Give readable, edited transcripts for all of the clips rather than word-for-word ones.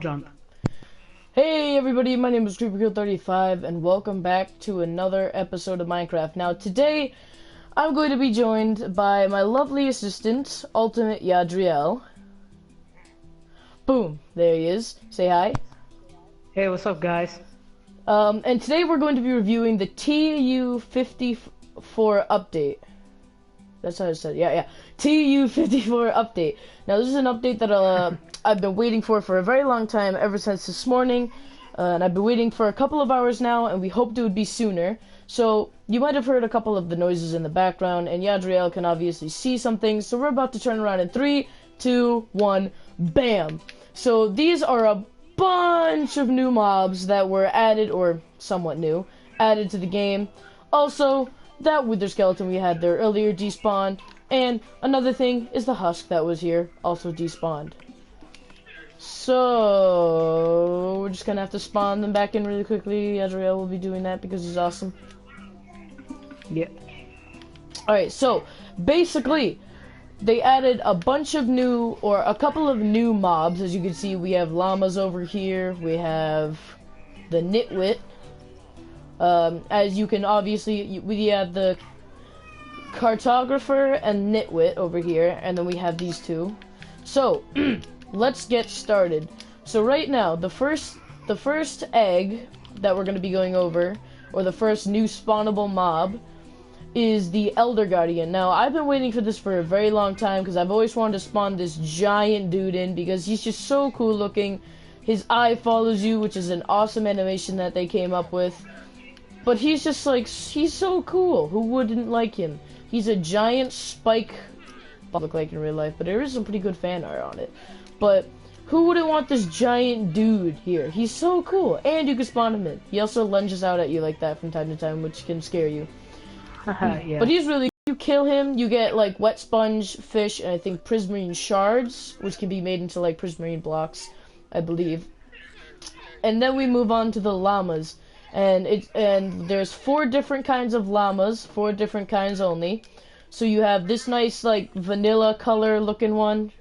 John. Hey everybody, my name is TU54 and welcome back to another episode of Minecraft. Now today, I'm going to be joined by my lovely assistant, Ultimate Yadriel. Boom, there he is. Say hi. Hey, what's up, guys? And today we're going to be reviewing the TU54 update. That's how I said it. Yeah. TU54 update. Now this is an update that I've been waiting for a very long time, ever since this morning. And I've been waiting for a couple of hours now, and we hoped it would be sooner. So you might have heard a couple of the noises in the background, and Yadriel can obviously see some things. So we're about to turn around in 3, 2, 1, bam! So these are a bunch of new mobs that were added, or somewhat new, added to the game. Also, that wither skeleton we had there earlier despawned, and another thing is the husk that was here also despawned. So we're just gonna have to spawn them back in really quickly. Azrael will be doing that because he's awesome. Yeah. Alright, so basically they added a bunch of new, or a couple of new mobs. As you can see, we have llamas over here, we have the nitwit. As you can obviously, we have the cartographer and nitwit over here, and then we have these two. So let's get started. So right now, the first egg that we're going to be going over, or the first new spawnable mob, is the Elder Guardian. Now, I've been waiting for this for a very long time because I've always wanted to spawn this giant dude in because he's just so cool looking. His eye follows you, which is an awesome animation that they came up with. But he's just like, he's so cool. Who wouldn't like him? He's a giant spike, look like in real life, but there is some pretty good fan art on it. But who wouldn't want this giant dude here? He's so cool, and you can spawn him in. He also lunges out at you like that from time to time, which can scare you. Yeah. But he's really, you kill him, you get like wet sponge, fish, and I think prismarine shards, which can be made into like prismarine blocks, I believe. And then we move on to the llamas. And there's 4 different kinds of llamas, 4 different kinds only. So you have this nice like vanilla color looking one,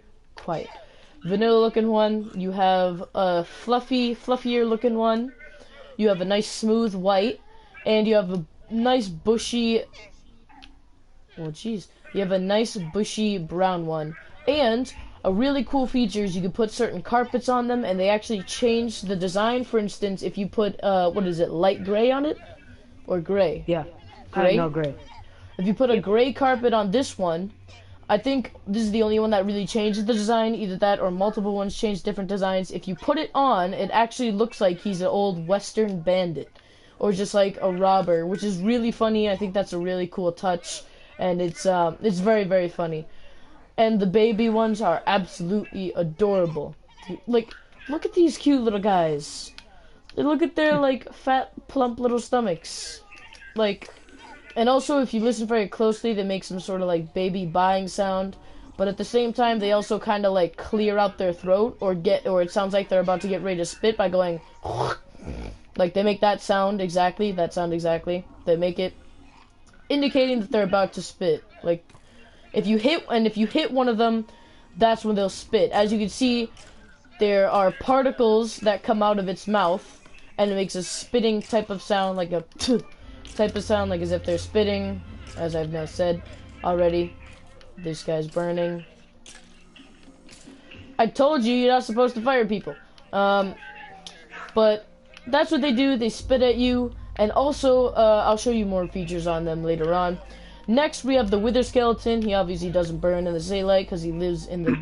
vanilla looking one. You have a fluffier looking one. You have a nice smooth white, and you have a nice bushy. Oh jeez, you have a nice bushy brown one, and a really cool feature is you can put certain carpets on them, and they actually change the design. For instance, if you put, what is it, light gray on it? Or gray? Yeah. Gray? No, gray. If you put a gray carpet on this one, I think this is the only one that really changes the design. Either that or multiple ones change different designs. If you put it on, it actually looks like he's an old western bandit. Or just like a robber, which is really funny. I think that's a really cool touch. And it's very, very funny. And the baby ones are absolutely adorable. Like, look at these cute little guys. Look at their, like, fat, plump little stomachs. Like, and also if you listen very closely, they make some sort of, like, baby buying sound. But at the same time, they also kind of, like, clear out their throat, or it sounds like they're about to get ready to spit by going, like, they make that sound exactly. They make it indicating that they're about to spit. Like, if you hit one of them, that's when they'll spit. As you can see, there are particles that come out of its mouth, and it makes a spitting type of sound, like a type of sound, like as if they're spitting. As I've now said already, this guy's burning. I told you you're not supposed to fire people. But that's what they do. They spit at you, and also I'll show you more features on them later on. Next, we have the wither skeleton. He obviously doesn't burn in the daylight because he lives in the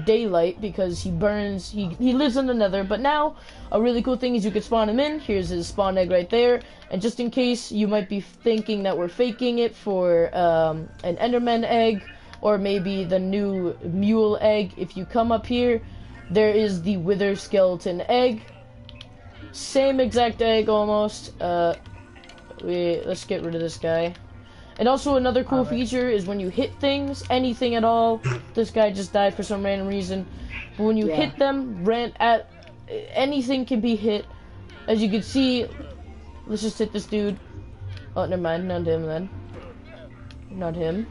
daylight, because he burns. He lives in the nether. But now, a really cool thing is you can spawn him in. Here's his spawn egg right there. And just in case you might be thinking that we're faking it for an enderman egg, or maybe the new mule egg, if you come up here, there is the wither skeleton egg. Same exact egg almost. Let's get rid of this guy. And also another cool feature is when you hit things, anything at all. This guy just died for some random reason. But when you hit them, anything can be hit. As you can see, let's just hit this dude. Oh, never mind, not him then. Not him.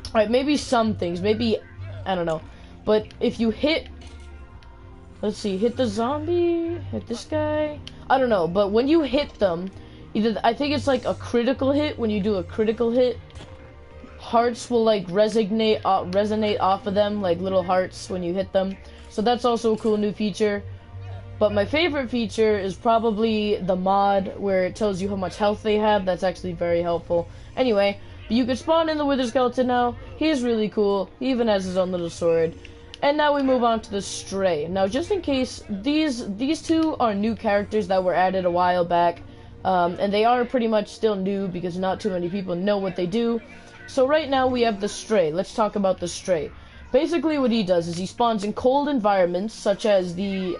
Alright, maybe some things, maybe, I don't know. But if you hit Let's see, hit the zombie, hit this guy. I don't know, but when you hit them, either I think it's like a critical hit. When you do a critical hit, hearts will like resonate off of them, like little hearts when you hit them. So that's also a cool new feature. But my favorite feature is probably the mod where it tells you how much health they have. That's actually very helpful. Anyway, you can spawn in the Wither Skeleton now. He's really cool. He even has his own little sword. And now we move on to the Stray. Now, just in case, these two are new characters that were added a while back. And they are pretty much still new because not too many people know what they do. So right now we have the Stray. Let's talk about the Stray. Basically what he does is he spawns in cold environments such as the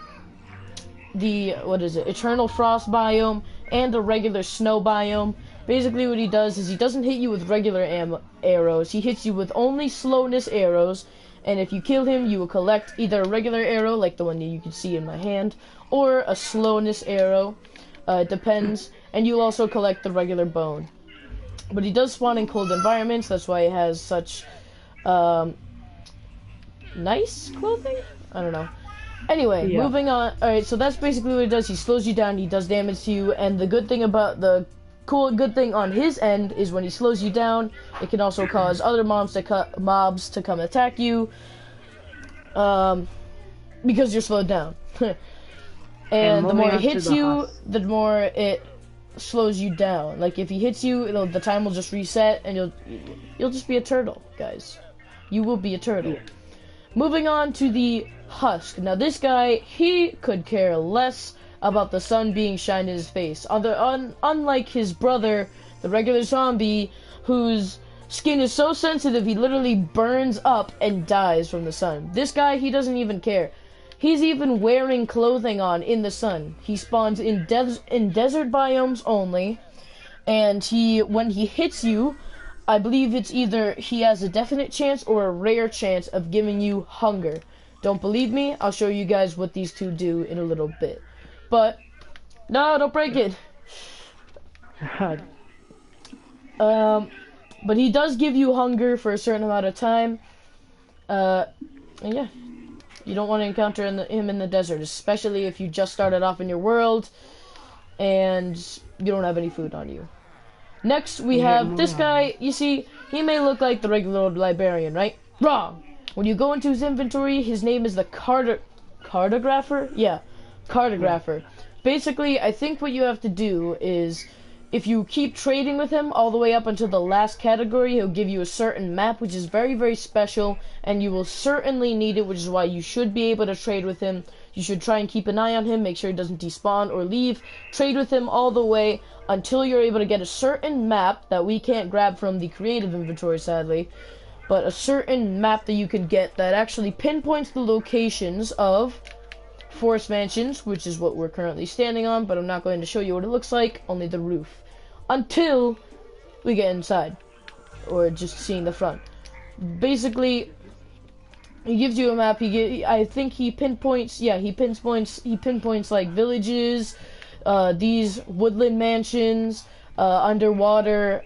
what is it, eternal frost biome and the regular snow biome. Basically what he does is he doesn't hit you with regular arrows. He hits you with only slowness arrows. And if you kill him, you will collect either a regular arrow, like the one that you can see in my hand, or a slowness arrow. It depends. And you'll also collect the regular bone. But he does spawn in cold environments. That's why he has such nice clothing? I don't know. Anyway, Yeah. moving on. Alright, so that's basically what he does. He slows you down, he does damage to you, and the good thing on his end is when he slows you down, it can also cause other mobs to come attack you, because you're slowed down. And the more he hits you, the more it slows you down. Like if he hits you, the time will just reset, and you'll just be a turtle, guys. You will be a turtle. Yeah. Moving on to the Husk. Now this guy, he could care less about the sun being shined in his face. Unlike his brother, the regular zombie, whose skin is so sensitive he literally burns up and dies from the sun. This guy, he doesn't even care. He's even wearing clothing on in the sun. He spawns in desert biomes only, and when he hits you, I believe it's either he has a definite chance or a rare chance of giving you hunger. Don't believe me? I'll show you guys what these two do in a little bit. But, no, don't break it. But he does give you hunger for a certain amount of time. And yeah, you don't want to encounter him in the desert, especially if you just started off in your world and you don't have any food on you. Next, we have this guy. You see, he may look like the regular old librarian, right? Wrong! When you go into his inventory, his name is the cartographer? Yeah, cartographer. Basically, I think what you have to do is, if you keep trading with him all the way up until the last category, he'll give you a certain map, which is very, very special, and you will certainly need it, which is why you should be able to trade with him. You should try and keep an eye on him, make sure he doesn't despawn or leave. Trade with him all the way until you're able to get a certain map that we can't grab from the creative inventory, sadly, but a certain map that you can get that actually pinpoints the locations of forest mansions, which is what we're currently standing on, but I'm not going to show you what it looks like, only the roof, until we get inside, or just seeing the front. Basically, he gives you a map. I think he pinpoints like villages, these woodland mansions, underwater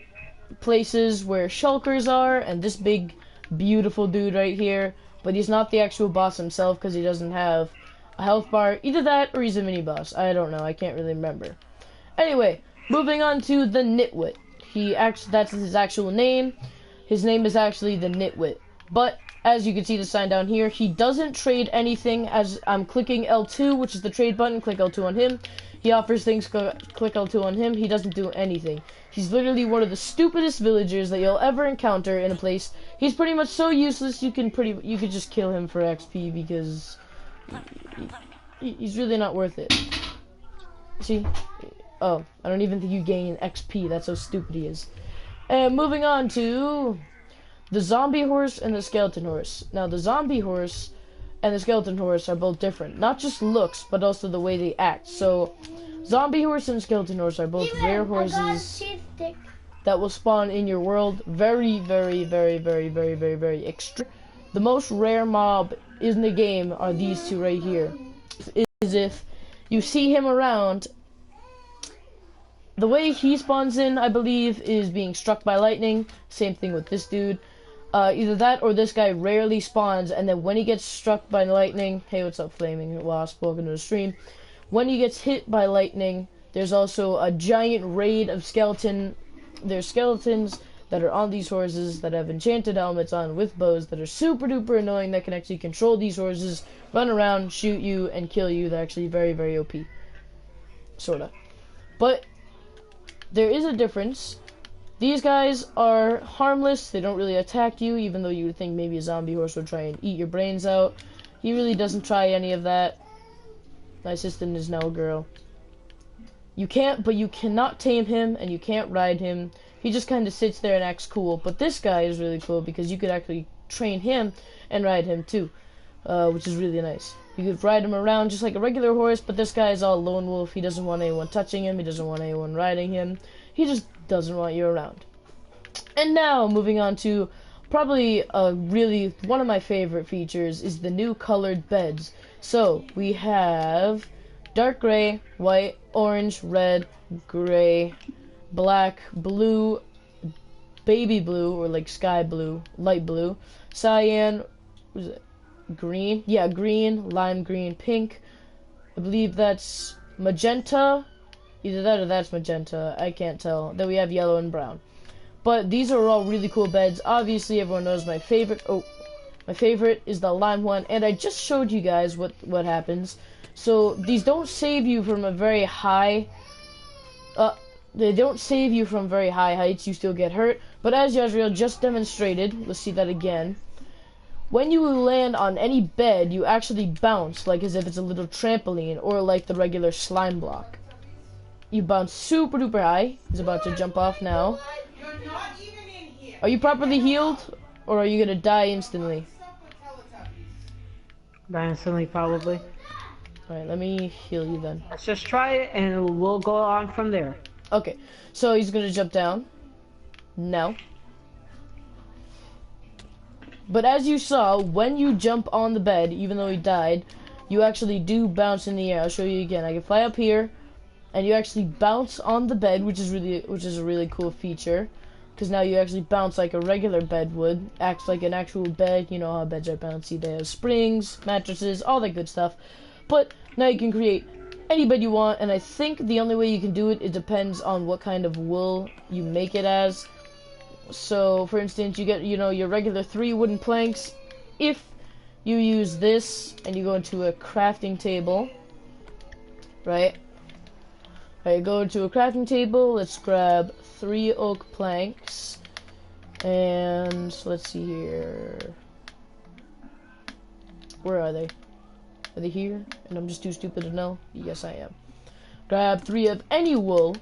places where shulkers are, and this big beautiful dude right here. But he's not the actual boss himself because he doesn't have a health bar. Either that or he's a mini boss. I don't know. I can't really remember. Anyway, moving on to the Nitwit. That's his actual name. His name is actually the Nitwit. But as you can see the sign down here, he doesn't trade anything. As I'm clicking L2, which is the trade button, click L2 on him. He offers things, click L2 on him. He doesn't do anything. He's literally one of the stupidest villagers that you'll ever encounter in a place. He's pretty much so useless you could just kill him for XP because he's really not worth it. See? Oh, I don't even think you gain XP. That's how stupid he is. And moving on to the zombie horse and the skeleton horse. Now, the zombie horse and the skeleton horse are both different. Not just looks, but also the way they act. So, zombie horse and skeleton horse are both rare horses that will spawn in your world. Very, very, very, very, very, very, very extreme. The most rare mob in the game are these two right here. Is if you see him around, the way he spawns in, I believe, is being struck by lightning. Same thing with this dude. Either that or this guy rarely spawns, and then when he gets struck by lightning, hey, what's up, Flaming Wasp? Welcome to the stream. When he gets hit by lightning, there's also a giant raid of There's skeletons that are on these horses that have enchanted helmets on with bows that are super duper annoying that can actually control these horses, run around, shoot you, and kill you. They're actually very, very OP. Sorta. But there is a difference. These guys are harmless. They don't really attack you, even though you would think maybe a zombie horse would try and eat your brains out. He really doesn't try any of that. My assistant is now a girl. You cannot tame him, and you can't ride him. He just kind of sits there and acts cool. But this guy is really cool because you could actually train him and ride him too, which is really nice. You could ride him around just like a regular horse, but this guy is all lone wolf. He doesn't want anyone touching him. He doesn't want anyone riding him. He just doesn't want you around. And now, moving on to probably one of my favorite features is the new colored beds. So, we have dark gray, white, orange, red, gray, black, blue, baby blue, or like sky blue, light blue, cyan, what is it? Green? Yeah, green, lime green, pink. I believe that's magenta. Either that or that's magenta. I can't tell. Then we have yellow and brown. But these are all really cool beds. Obviously, everyone knows my favorite. Oh, my favorite is the lime one. And I just showed you guys what happens. So these don't save you from a very high. They don't save you from very high heights. You still get hurt. But as Yasriel just demonstrated, let's see that again. When you land on any bed, you actually bounce like as if it's a little trampoline or like the regular slime block. You bounce super duper high. He's about to jump off now. Are you properly healed, or are you gonna die instantly? Die instantly, probably. Alright, let me heal you then. Let's just try it, and we'll go on from there. Okay, so he's gonna jump down. Now. But as you saw, when you jump on the bed, even though he died, you actually do bounce in the air. I'll show you again. I can fly up here, and you actually bounce on the bed, which is a really cool feature, because now you actually bounce like a regular bed would. Acts like an actual bed. You know how beds are bouncy. They have springs, mattresses, all that good stuff. But now you can create any bed you want, and I think the only way you can do it, it depends on what kind of wool you make it as. So, for instance, you get, your regular 3 wooden planks. If you use this and you go into a crafting table, right? Alright, go to a crafting table. Let's grab 3 oak planks. And let's see here. Where are they? Are they here? And I'm just too stupid to know? Yes, I am. Grab 3 of any wool.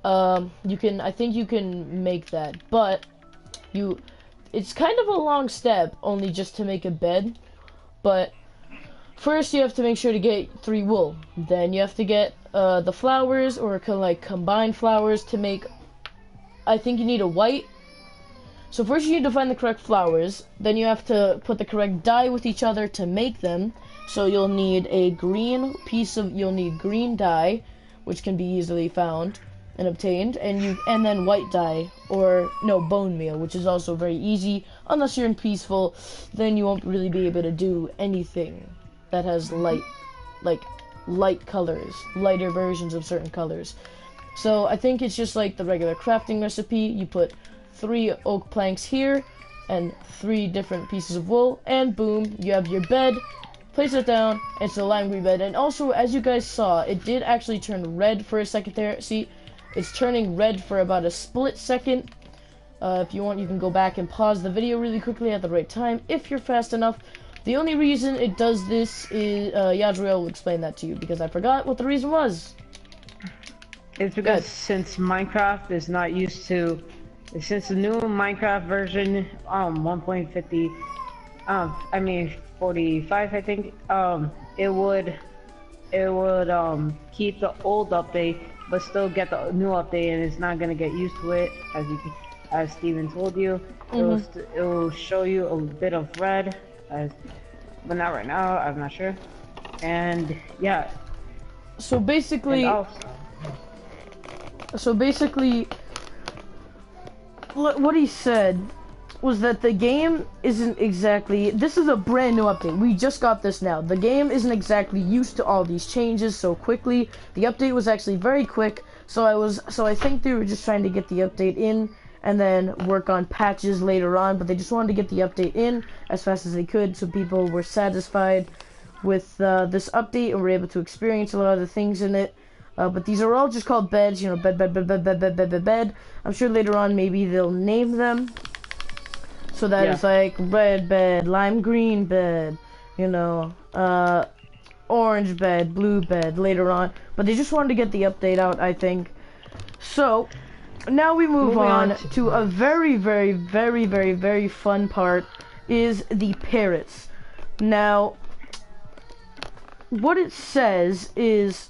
I think you can make that, but it's kind of a long step only just to make a bed. But first you have to make sure to get 3 wool. Then you have to get the flowers, or like combine flowers to make. I think you need a white. So first you need to find the correct flowers. Then you have to put the correct dye with each other to make them. So you'll need you'll need green dye, which can be easily found and obtained, and then white dye, or no, bone meal, which is also very easy. Unless you're in peaceful, then you won't really be able to do anything that has light colors, lighter versions of certain colors. So I think it's just like the regular crafting recipe. You put 3 oak planks here and 3 different pieces of wool, and boom, you have your bed. Place it down. It's a lime green bed. And also, as you guys saw, it did actually turn red for a second there. See, it's turning red for about a split second. If you want, you can go back and pause the video really quickly at the right time if you're fast enough. The only reason it does this is, Yadriel will explain that to you, because I forgot what the reason was. It's because since Minecraft is not used to, since the new Minecraft version, 1.50, 45, I think, it would keep the old update, but still get the new update, and it's not gonna get used to it, as Steven told you. It will show you a bit of red, but not right now. I'm not sure. And yeah. So basically, what he said was that the game isn't exactly, this is a brand new update. We just got this now. The game isn't exactly used to all these changes so quickly. The update was actually very quick, so I think they were just trying to get the update in and then work on patches later on, but they just wanted to get the update in as fast as they could so people were satisfied with this update and were able to experience a lot of the things in it. But these are all just called beds, you know, bed, bed, bed, bed, bed, bed, bed, bed, bed. I'm sure later on maybe they'll name them. So that is like red bed, lime green bed, you know, orange bed, blue bed later on. But they just wanted to get the update out, I think. So, now we move on to a very, very, very, very, very fun part, is the parrots. Now, what it says is,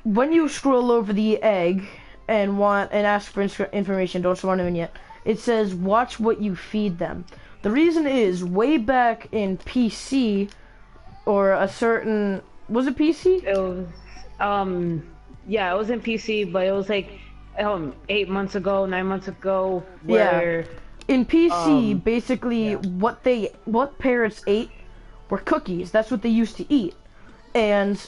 when you scroll over the egg and ask for information, don't spawn them in yet, it says watch what you feed them. The reason is, way back in PC, or a certain, was it PC? It was, yeah, it was in PC, but it was like 8 months ago, 9 months ago, where in PC, basically what parrots ate were cookies. That's what they used to eat. And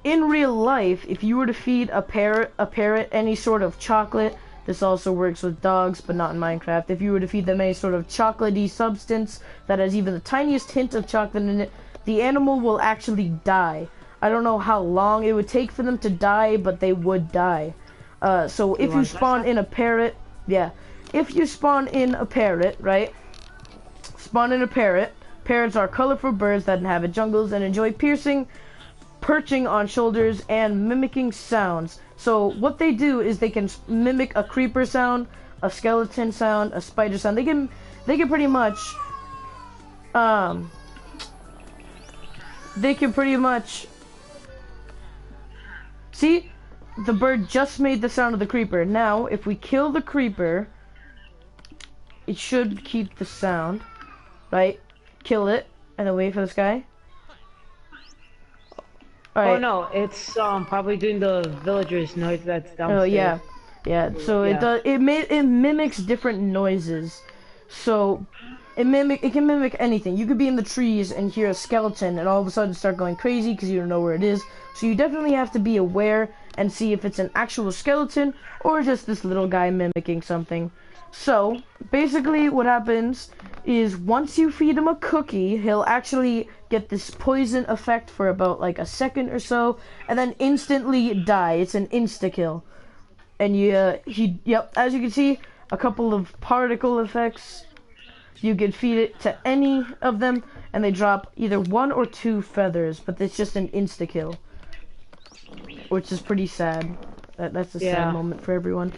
in real life, if you were to feed a parrot any sort of chocolate, this also works with dogs, but not in Minecraft. If you were to feed them any sort of chocolatey substance that has even the tiniest hint of chocolate in it, the animal will actually die. I don't know how long it would take for them to die, but they would die. So if you spawn in a parrot, if you spawn in a parrot, right? Spawn in a parrot. Parrots are colorful birds that inhabit jungles and enjoy perching on shoulders and mimicking sounds. So what they do is they can mimic a creeper sound, a skeleton sound, a spider sound. They can pretty much see, the bird just made the sound of the creeper. Now if we kill the creeper, it should keep the sound, right? Kill it and then wait for this guy. All right. Oh no, it's probably doing the villagers noise that's downstairs. Oh yeah, So it mimics different noises. So it can mimic anything. You could be in the trees and hear a skeleton and all of a sudden start going crazy because you don't know where it is. So you definitely have to be aware and see if it's an actual skeleton or just this little guy mimicking something. So basically what happens is once you feed him a cookie, he'll actually get this poison effect for about like a second or so and then instantly die. It's an insta-kill. And as you can see, a couple of particle effects. You can feed it to any of them and they drop either 1 or 2 feathers, but it's just an insta-kill, which is pretty sad. That's a sad moment for everyone.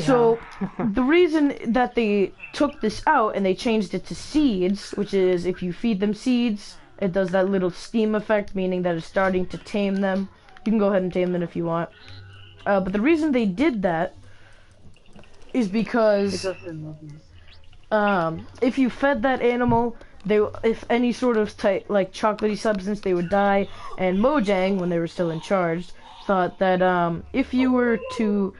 So the reason that they took this out and they changed it to seeds, which is if you feed them seeds, it does that little steam effect, meaning that it's starting to tame them. You can go ahead and tame them if you want. But the reason they did that is because if you fed that animal, if any sort of like chocolatey substance, they would die. And Mojang, when they were still in charge, thought that if you were to,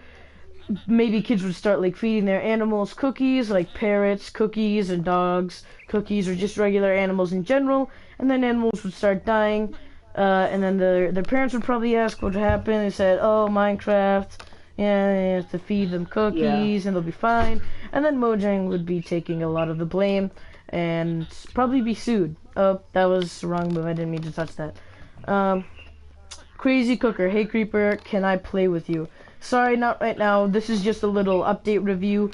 maybe kids would start like feeding their animals cookies, like parrots, cookies, and dogs, cookies, or just regular animals in general, and then animals would start dying, and then their parents would probably ask what happened. They said, "Oh, Minecraft, yeah, you have to feed them cookies, and they'll be fine." And then Mojang would be taking a lot of the blame and probably be sued. Oh, that was the wrong move. I didn't mean to touch that. Crazy Cooker, hey Creeper, can I play with you? Sorry, not right now. This is just a little update review.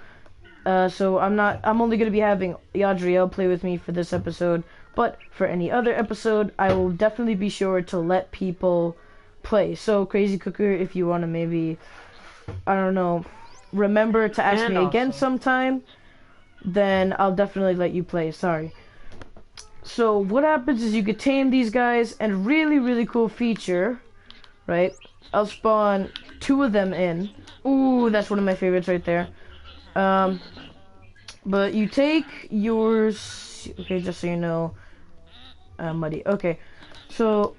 So I'm only going to be having Yadriel play with me for this episode. But for any other episode, I will definitely be sure to let people play. So, Crazy Cooker, if you want to maybe, I don't know, remember to ask me again sometime, then I'll definitely let you play. Sorry. So, what happens is you can tame these guys, and really, really cool feature, right? I'll spawn 2 of them in. Ooh, that's one of my favorites right there. But you take yours, okay, just so you know, muddy. Okay, so,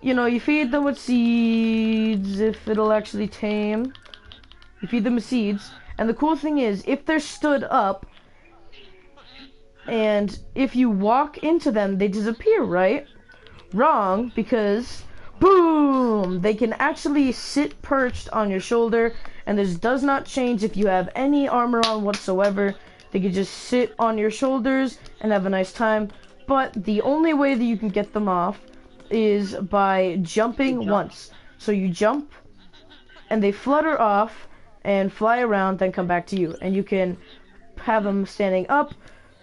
you know, you feed them with seeds, if it'll actually tame. You feed them with seeds, And the cool thing is, if they're stood up, and if you walk into them, they disappear, right? Wrong, because boom, they can actually sit perched on your shoulder, and this does not change if you have any armor on whatsoever. They can just sit on your shoulders and have a nice time. But the only way that you can get them off is by jumping once. So you jump, and they flutter off and fly around, then come back to you. And you can have them standing up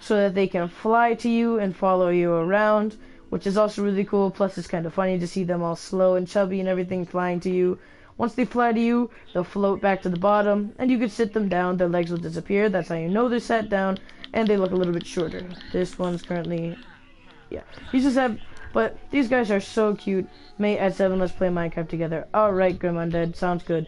so that they can fly to you and follow you around, which is also really cool. Plus, it's kind of funny to see them all slow and chubby and everything flying to you. Once they fly to you, they'll float back to the bottom, and you can sit them down. Their legs will disappear. That's how you know they're sat down, and they look a little bit shorter. This one's currently, yeah. He's just have, but these guys are so cute. Mate at 7, let's play Minecraft together. Alright, Grim Undead, sounds good.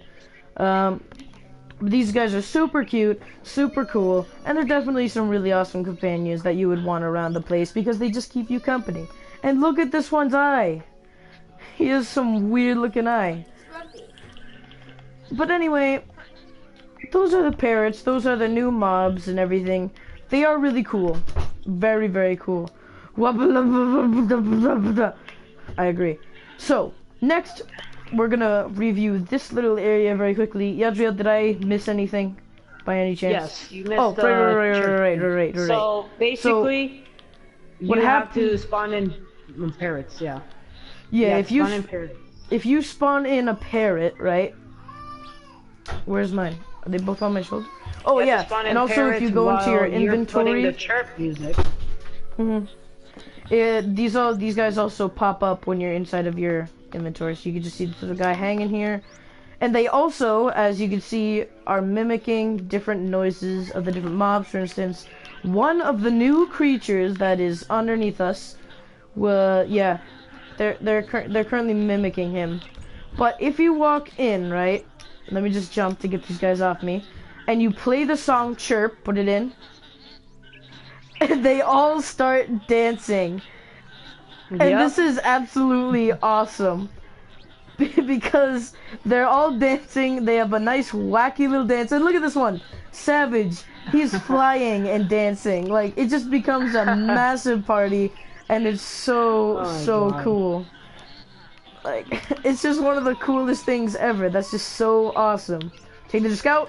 These guys are super cute, super cool, and they're definitely some really awesome companions that you would want around the place because they just keep you company. And look at this one's eye. He has some weird looking eye. But anyway, those are the parrots. Those are the new mobs and everything. They are really cool. Very, very cool. I agree. So, next, we're gonna review this little area very quickly. Yadriel, did I miss anything by any chance? Yes, you missed. Oh, right. So basically, what you have to spawn in parrots. Yeah. Yeah, if you spawn in parrots. If you spawn in a parrot, right? Where's mine? Are they both on my shoulder? Oh yeah, and also if you go into your inventory, the chirp music. These guys also pop up when you're inside of your inventory, so you can just see the guy hanging here. And they also, as you can see, are mimicking different noises of the different mobs. For instance, one of the new creatures that is underneath us, yeah, they're currently mimicking him. But if you walk in, right? Let me just jump to get these guys off me. And you play the song Chirp, put it in. And they all start dancing. And this is absolutely awesome. Because they're all dancing. They have a nice wacky little dance. And look at this one. Savage. He's flying and dancing. Like, it just becomes a massive party. And it's so cool. Like, it's just one of the coolest things ever. That's just so awesome. Take the scout,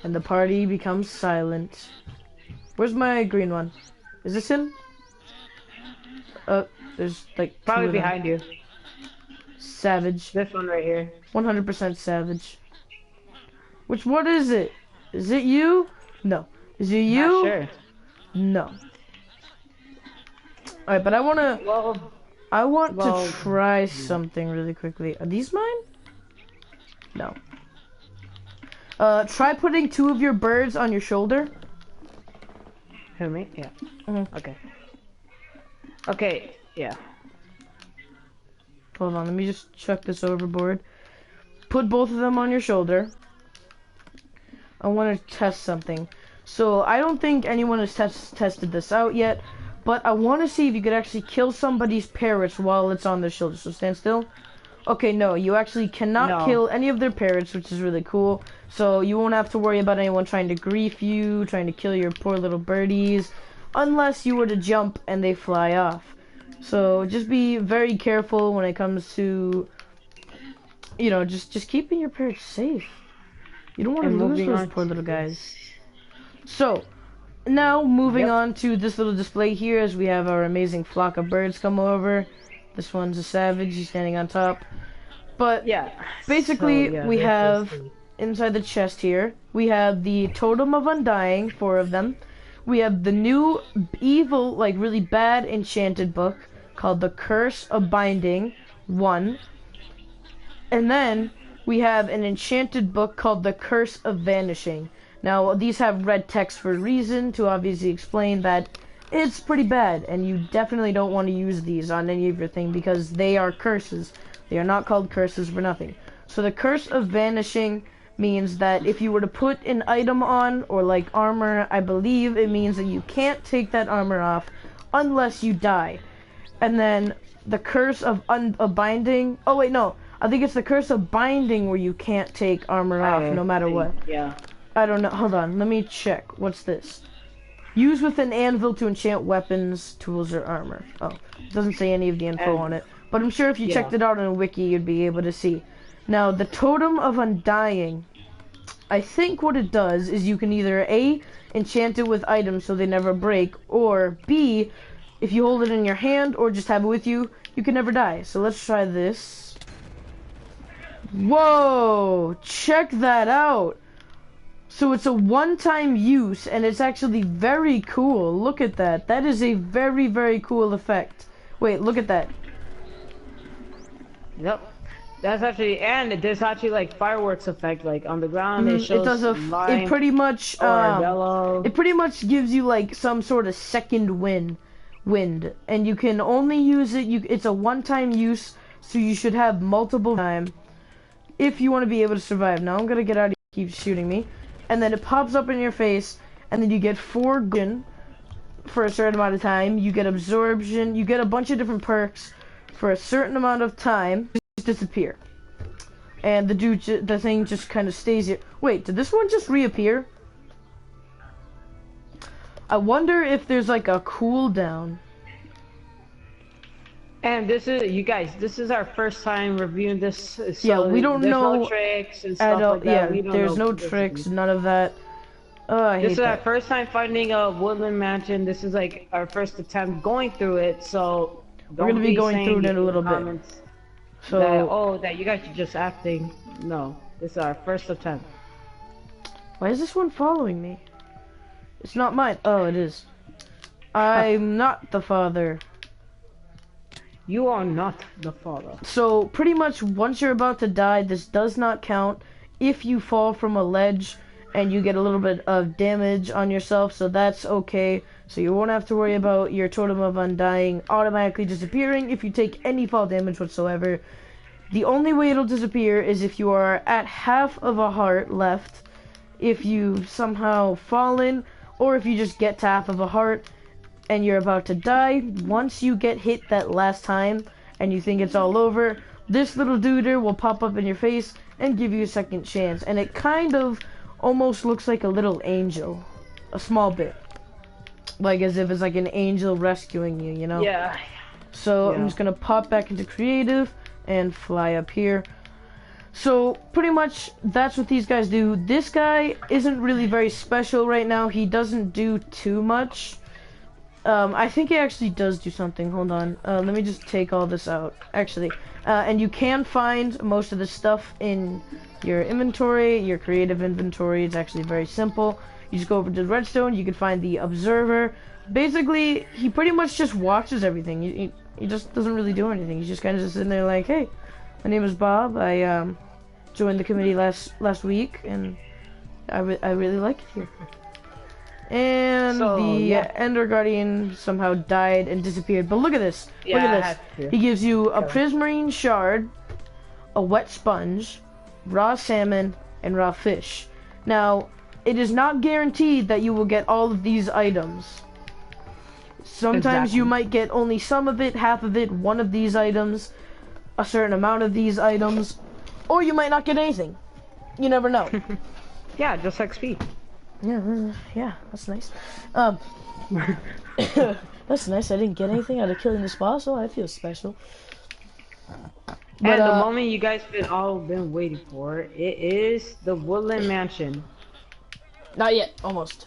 and the party becomes silent. Where's my green one? Is this him? There's like probably behind you. Savage. This one right here. 100% savage. What is it? Is it you? No. Is it you? Not sure. No. Alright, but I want to try something really quickly. Are these mine? No. Try putting 2 of your birds on your shoulder. Who, me? Yeah. Okay. Okay, yeah. Hold on, let me just chuck this overboard. Put both of them on your shoulder. I want to test something. So, I don't think anyone has tested this out yet. But I want to see if you could actually kill somebody's parrots while it's on their shoulder. So stand still. Okay, no, you actually cannot kill any of their parrots, which is really cool. So you won't have to worry about anyone trying to grief you, trying to kill your poor little birdies, unless you were to jump and they fly off. So just be very careful when it comes to, you know, just keeping your parrots safe. You don't want to lose those poor little guys. So, now, moving on to this little display here, as we have our amazing flock of birds come over. This one's a savage, he's standing on top. But, yeah, basically, we have, inside the chest here, we have the Totem of Undying, 4 of them. We have the new, evil, like, really bad enchanted book, called The Curse of Binding, 1. And then, we have an enchanted book called The Curse of Vanishing. Now, these have red text for a reason, to obviously explain that it's pretty bad, and you definitely don't want to use these on any of your thing, because they are curses. They are not called curses for nothing. So the Curse of Vanishing means that if you were to put an item on, or like armor, I believe it means that you can't take that armor off unless you die. And then the Curse of Binding, oh wait, no, I think it's the Curse of Binding where you can't take armor off no matter what. Yeah. I don't know. Hold on. Let me check. What's this? Use with an anvil to enchant weapons, tools, or armor. Oh, it doesn't say any of the info on it. But I'm sure if you checked it out on a wiki, you'd be able to see. Now, the Totem of Undying. I think what it does is you can either A, enchant it with items so they never break, or B, if you hold it in your hand or just have it with you, you can never die. So let's try this. Whoa! Check that out! So it's a one-time use, and it's actually very cool. Look at that. That is a very, very cool effect. Wait, look at that. Yep. That's actually, and there's actually like fireworks effect, like on the ground. It shows it does lime it pretty much or yellow. It pretty much gives you like some sort of second wind, and you can only use it. It's a one-time use, so you should have multiple time if you want to be able to survive. Now I'm gonna get out of here. Keep shooting me, and then it pops up in your face, and then you get 4 gun for a certain amount of time. You get absorption. You get a bunch of different perks for a certain amount of time. Disappear, and the thing just kind of stays here. Wait, did this one just reappear? I wonder if there's like a cooldown. And this is, you guys, this is our first time reviewing this. So yeah, we don't know. No tricks and stuff like that. Yeah, there's no tricks, none of that. Oh, I hate that. This is our first time finding a woodland mansion. This is like our first attempt going through it, so we're gonna be going through it in a little bit. So that you guys are just acting. No, this is our first attempt. Why is this one following me? It's not mine. Oh, it is. I'm not the father. You are not the father. So pretty much once you're about to die, this does not count if you fall from a ledge and you get a little bit of damage on yourself, so that's okay. So you won't have to worry about your Totem of Undying automatically disappearing if you take any fall damage whatsoever. The only way it'll disappear is if you are at half of a heart left, if you've somehow fallen, or if you just get to half of a heart and you're about to die. Once you get hit that last time and you think it's all over, this little duder will pop up in your face and give you a second chance. And it kind of almost looks like a little angel, a small bit. Like as if it's like an angel rescuing you, you know? Yeah. So I'm just gonna pop back into creative and fly up here. So pretty much that's what these guys do. This guy isn't really very special right now. He doesn't do too much. I think he actually does do something. Hold on. Let me just take all this out. Actually, and you can find most of the stuff in your inventory, your creative inventory. It's actually very simple. You just go over to the redstone, you can find the observer. Basically, he pretty much just watches everything. He just doesn't really do anything. He's just kind of just sitting there like, hey, my name is Bob. I joined the committee last week, and I really like it here. And Ender Guardian somehow died and disappeared. But look at this. Look at this. He gives you a prismarine shard, a wet sponge, raw salmon, and raw fish. Now, it is not guaranteed that you will get all of these items. Sometimes you might get only some of it, half of it, one of these items, a certain amount of these items, or you might not get anything. You never know. Yeah, just XP. Yeah, that's nice. That's nice. I didn't get anything out of killing this boss, so I feel special. But, and the moment you guys all been waiting for, it is the Woodland Mansion. Not yet, almost.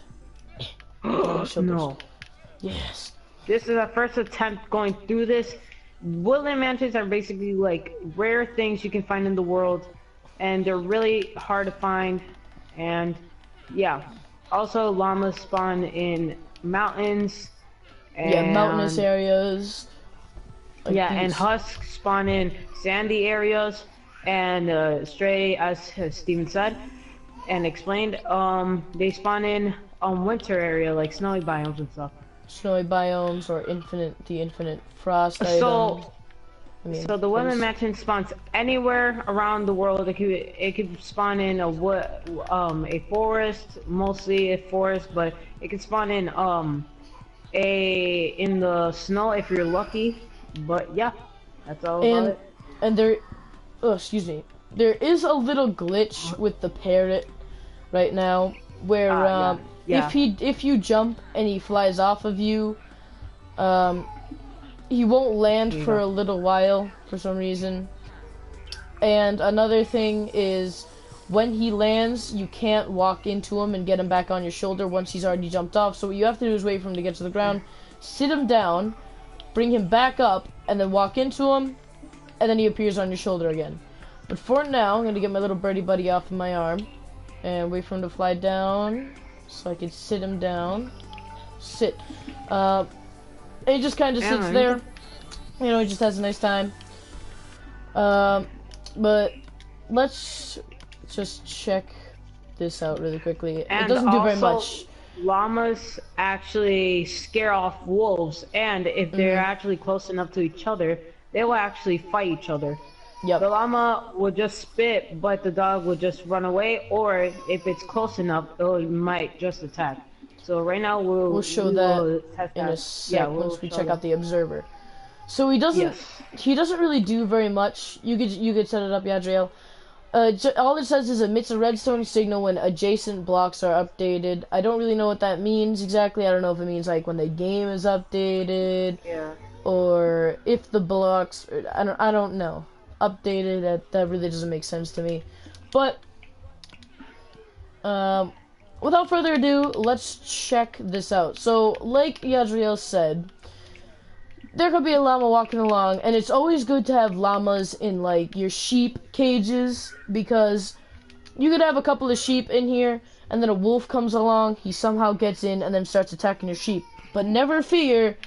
No. Yes. This is our first attempt going through this. Woodland Mansions are basically like rare things you can find in the world, and they're really hard to find. And yeah, also llamas spawn in mountains. And, mountainous areas. Like and husks spawn in sandy areas, and stray, as Steven said and explained, they spawn in winter area like snowy biomes and stuff. Snowy biomes or the infinite frost items. So the Woodland Mansion spawns anywhere around the world. It could spawn in a forest, mostly a forest, but it can spawn in in the snow if you're lucky. But yeah, that's all about it. And there is a little glitch with the parrot. right now, where yeah. if you jump and he flies off of you, he won't land for a little while for some reason. And another thing is, when he lands, you can't walk into him and get him back on your shoulder once he's already jumped off. So what you have to do is wait for him to get to the ground, sit him down, bring him back up, and then walk into him, and then he appears on your shoulder again. But for now, I'm going to get my little birdie buddy off of my arm, and wait for him to fly down, so I can sit him down. Sit. And he just kind of sits there. You know, he just has a nice time. But let's just check this out really quickly. And it doesn't do very much. Llamas actually scare off wolves, and if they're actually close enough to each other, they will actually fight each other. Yep. The llama will just spit, but the dog will just run away, or if it's close enough, it might just attack. So right now we'll show that in a sec once we check out the observer. So he doesn't really do very much. You could set it up, Yadriel. All it says is emits a redstone signal when adjacent blocks are updated. I don't really know what that means exactly. I don't know if it means like when the game is updated, or if the blocks. I don't know. Updated. That really doesn't make sense to me. But without further ado, let's check this out. So, like Yadriel said, there could be a llama walking along, and it's always good to have llamas in, like, your sheep cages, because you could have a couple of sheep in here, and then a wolf comes along, he somehow gets in, and then starts attacking your sheep. But never fear,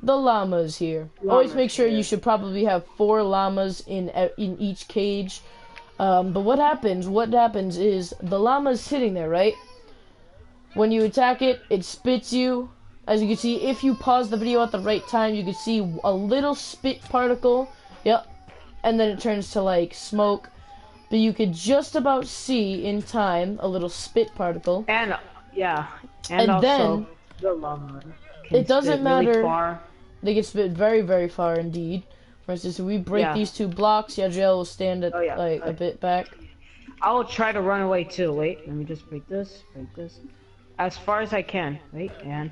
the llama's here. Always make sure you should probably have 4 llamas in each cage. But what happens is, the llama's sitting there, right? When you attack it, it spits you. As you can see, if you pause the video at the right time, you can see a little spit particle. Yep. And then it turns to, like, smoke. But you could just about see, in time, a little spit particle. And, and also, then, the llama it doesn't matter. Really far. They can spit very, very far indeed. For instance, if we break these 2 blocks, Yadriel will stand at, a bit back. I will try to run away, too. Wait, let me just break this. As far as I can. Wait, and...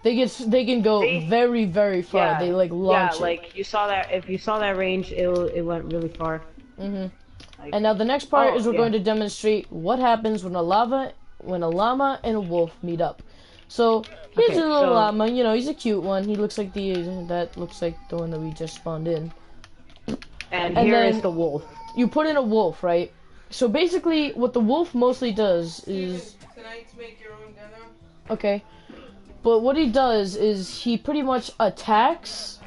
They can go very, very far. Yeah, they like launch. Yeah, like you saw that. If you saw that range, it went really far. Like, and now the next part is we're going to demonstrate what happens when a llama and a wolf meet up. So here's a little llama. You know, he's a cute one. He looks like that looks like the one that we just spawned in. And here is the wolf. You put in a wolf, right? So basically, what the wolf mostly does is. Tonight, make your own dinner. Okay. But what he does is he pretty much attacks.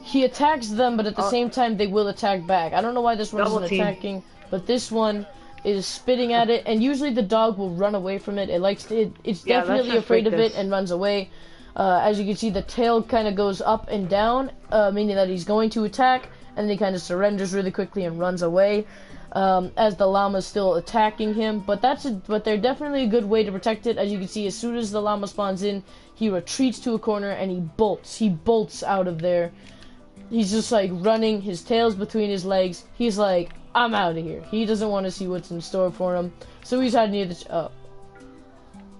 He attacks them, but at the same time they will attack back. I don't know why this one isn't attacking, but this one is spitting at it, and usually the dog will run away from it. It's definitely afraid of it and runs away. As you can see, the tail kind of goes up and down, meaning that he's going to attack, and then he kind of surrenders really quickly and runs away. As the llama's still attacking him, but they're definitely a good way to protect it. As you can see, as soon as the llama spawns in, he retreats to a corner and he bolts out of there. He's just like running, his tail's between his legs. He's like, I'm out of here. He doesn't want to see what's in store for him, so he's hiding near the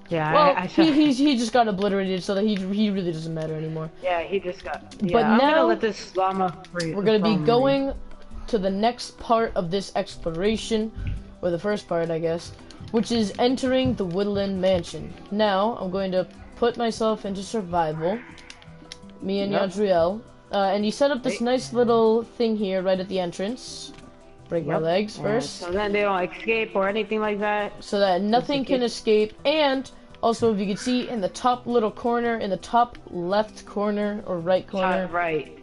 yeah, well, he just got obliterated, so that he really doesn't matter anymore. Yeah, he just got. Yeah, but I'm now gonna let this llama free. We're gonna be going to the next part of this exploration, or the first part, I guess, which is entering the Woodland Mansion. Now, I'm going to put myself into survival, me and Yadriel, and you set up this nice little thing here right at the entrance. Break my legs first. So then they don't escape or anything like that. So that nothing can escape, and also, if you can see in the top little corner, in the top left corner, or right corner. Right.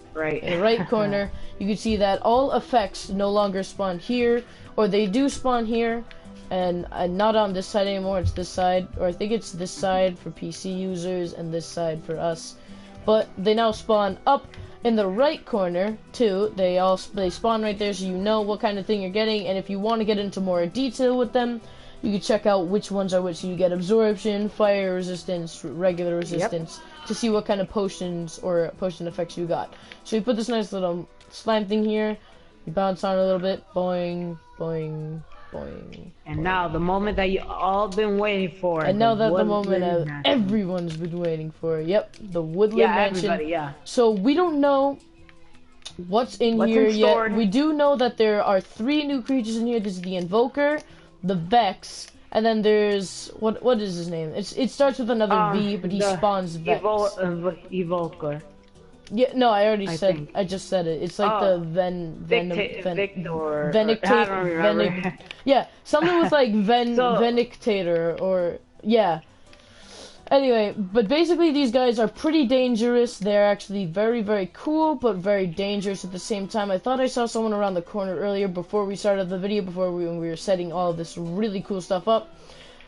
In the right corner, you can see that all effects no longer spawn here, or they do spawn here, and not on this side anymore. It's this side, or I think it's this side for PC users and this side for us. But they now spawn up in the right corner too. They spawn right there, so you know what kind of thing you're getting. And if you want to get into more detail with them, you can check out which ones are which. So you get absorption, fire resistance, regular resistance, to see what kind of potions or potion effects you got. So you put this nice little slime thing here, you bounce on it a little bit, boing, boing, Boing. And now the moment that you all been waiting for. And now that the moment Mansion. everyone's been waiting for. Yep, the Woodland Mansion. Everybody, yeah. So we don't know what's in here yet. We do know that there are 3 new creatures in here. This is the Invoker, the Vex, and then there's what is his name? It starts with another V, but he spawns Vex. Evoker. Yeah, no, I already said. I just said it. It's like the Venictator. Yeah, something with like Venictator or yeah. Anyway, but basically these guys are pretty dangerous. They're actually very, very cool, but very dangerous at the same time. I thought I saw someone around the corner earlier before we started the video, when we were setting all of this really cool stuff up.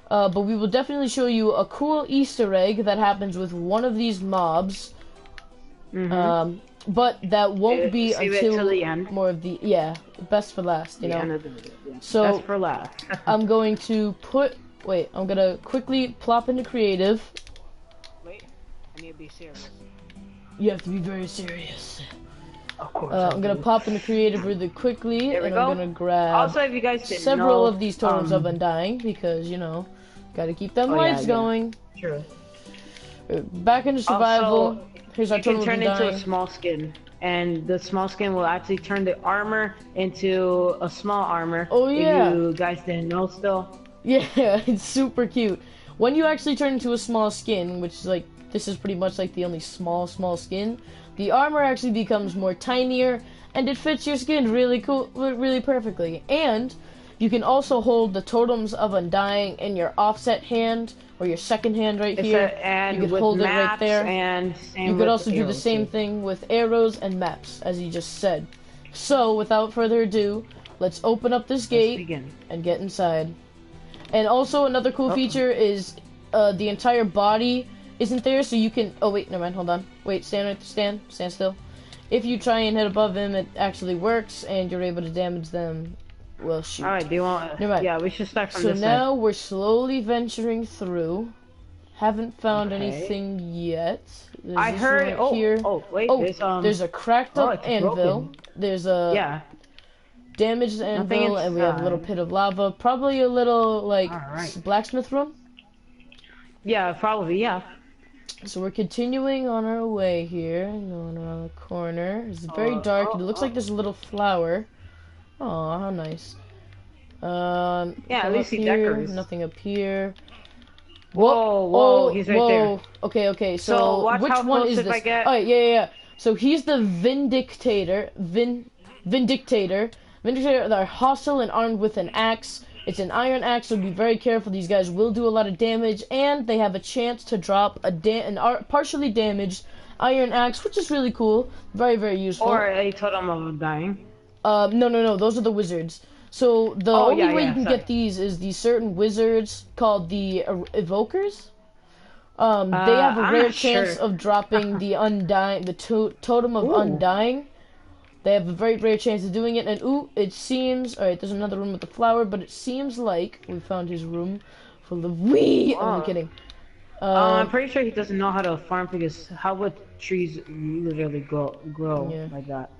But we will definitely show you a cool Easter egg that happens with one of these mobs. But that won't be until the end. More of the best for last, you know. End of the video, yeah. So best for last. I'm going to I'm gonna quickly plop into creative. Wait, I need to be serious. You have to be very serious. Of course. I'm gonna pop into creative really quickly, and I'm gonna grab also, if you guys didn't several know, of these totems of undying because you know, gotta keep them lights going. True. Back into survival. Also, here's our totem you can of turn undying. into a small skin, and the small skin will actually turn the armor into a small armor. Oh yeah. If you guys didn't know still. Yeah, it's super cute. When you actually turn into a small skin, which is like, this is pretty much like the only small skin, the armor actually becomes more tinier, and it fits your skin really perfectly. And you can also hold the totems of undying in your offset hand, or your second hand right here. And you can hold it right there. And you could also do the same thing with arrows and maps, as you just said. So, without further ado, let's open up this gate and get inside. And also another cool feature is the entire body isn't there, so you can. Oh wait, never mind. Hold on. Wait, stand still. If you try and hit above him, it actually works, and you're able to damage them. Well, shoot. All right. Do you want? Never mind. Yeah, we should start from this side. So now we're slowly venturing through. Haven't found anything yet. I heard. Here. Oh wait. There's a cracked up anvil. Broken. There's a damaged anvil, and we have a little pit of lava. Probably a little like blacksmith room. Yeah, probably. Yeah. So we're continuing on our way here, going around the corner. It's very dark. It looks like there's a little flower. Oh, how nice. Yeah, at least he decorates. Nothing up here. Whoa, he's right there. Okay. So which one is this? Oh, yeah. So he's the Vindictator. Vindictator. They're hostile and armed with an axe. It's an iron axe, so be very careful. These guys will do a lot of damage, and they have a chance to drop an partially damaged iron axe, which is really cool. Very, very useful. Or a totem of undying. No. Those are the wizards. So the only way you can get these is these certain wizards called the Evokers. They have a rare chance of dropping the undying, the totem of undying. They have a very rare chance of doing it, and it seems... Alright, there's another room with the flower, but it seems like we found his room full of I'm kidding. I'm pretty sure he doesn't know how to farm, because how would trees literally grow like that?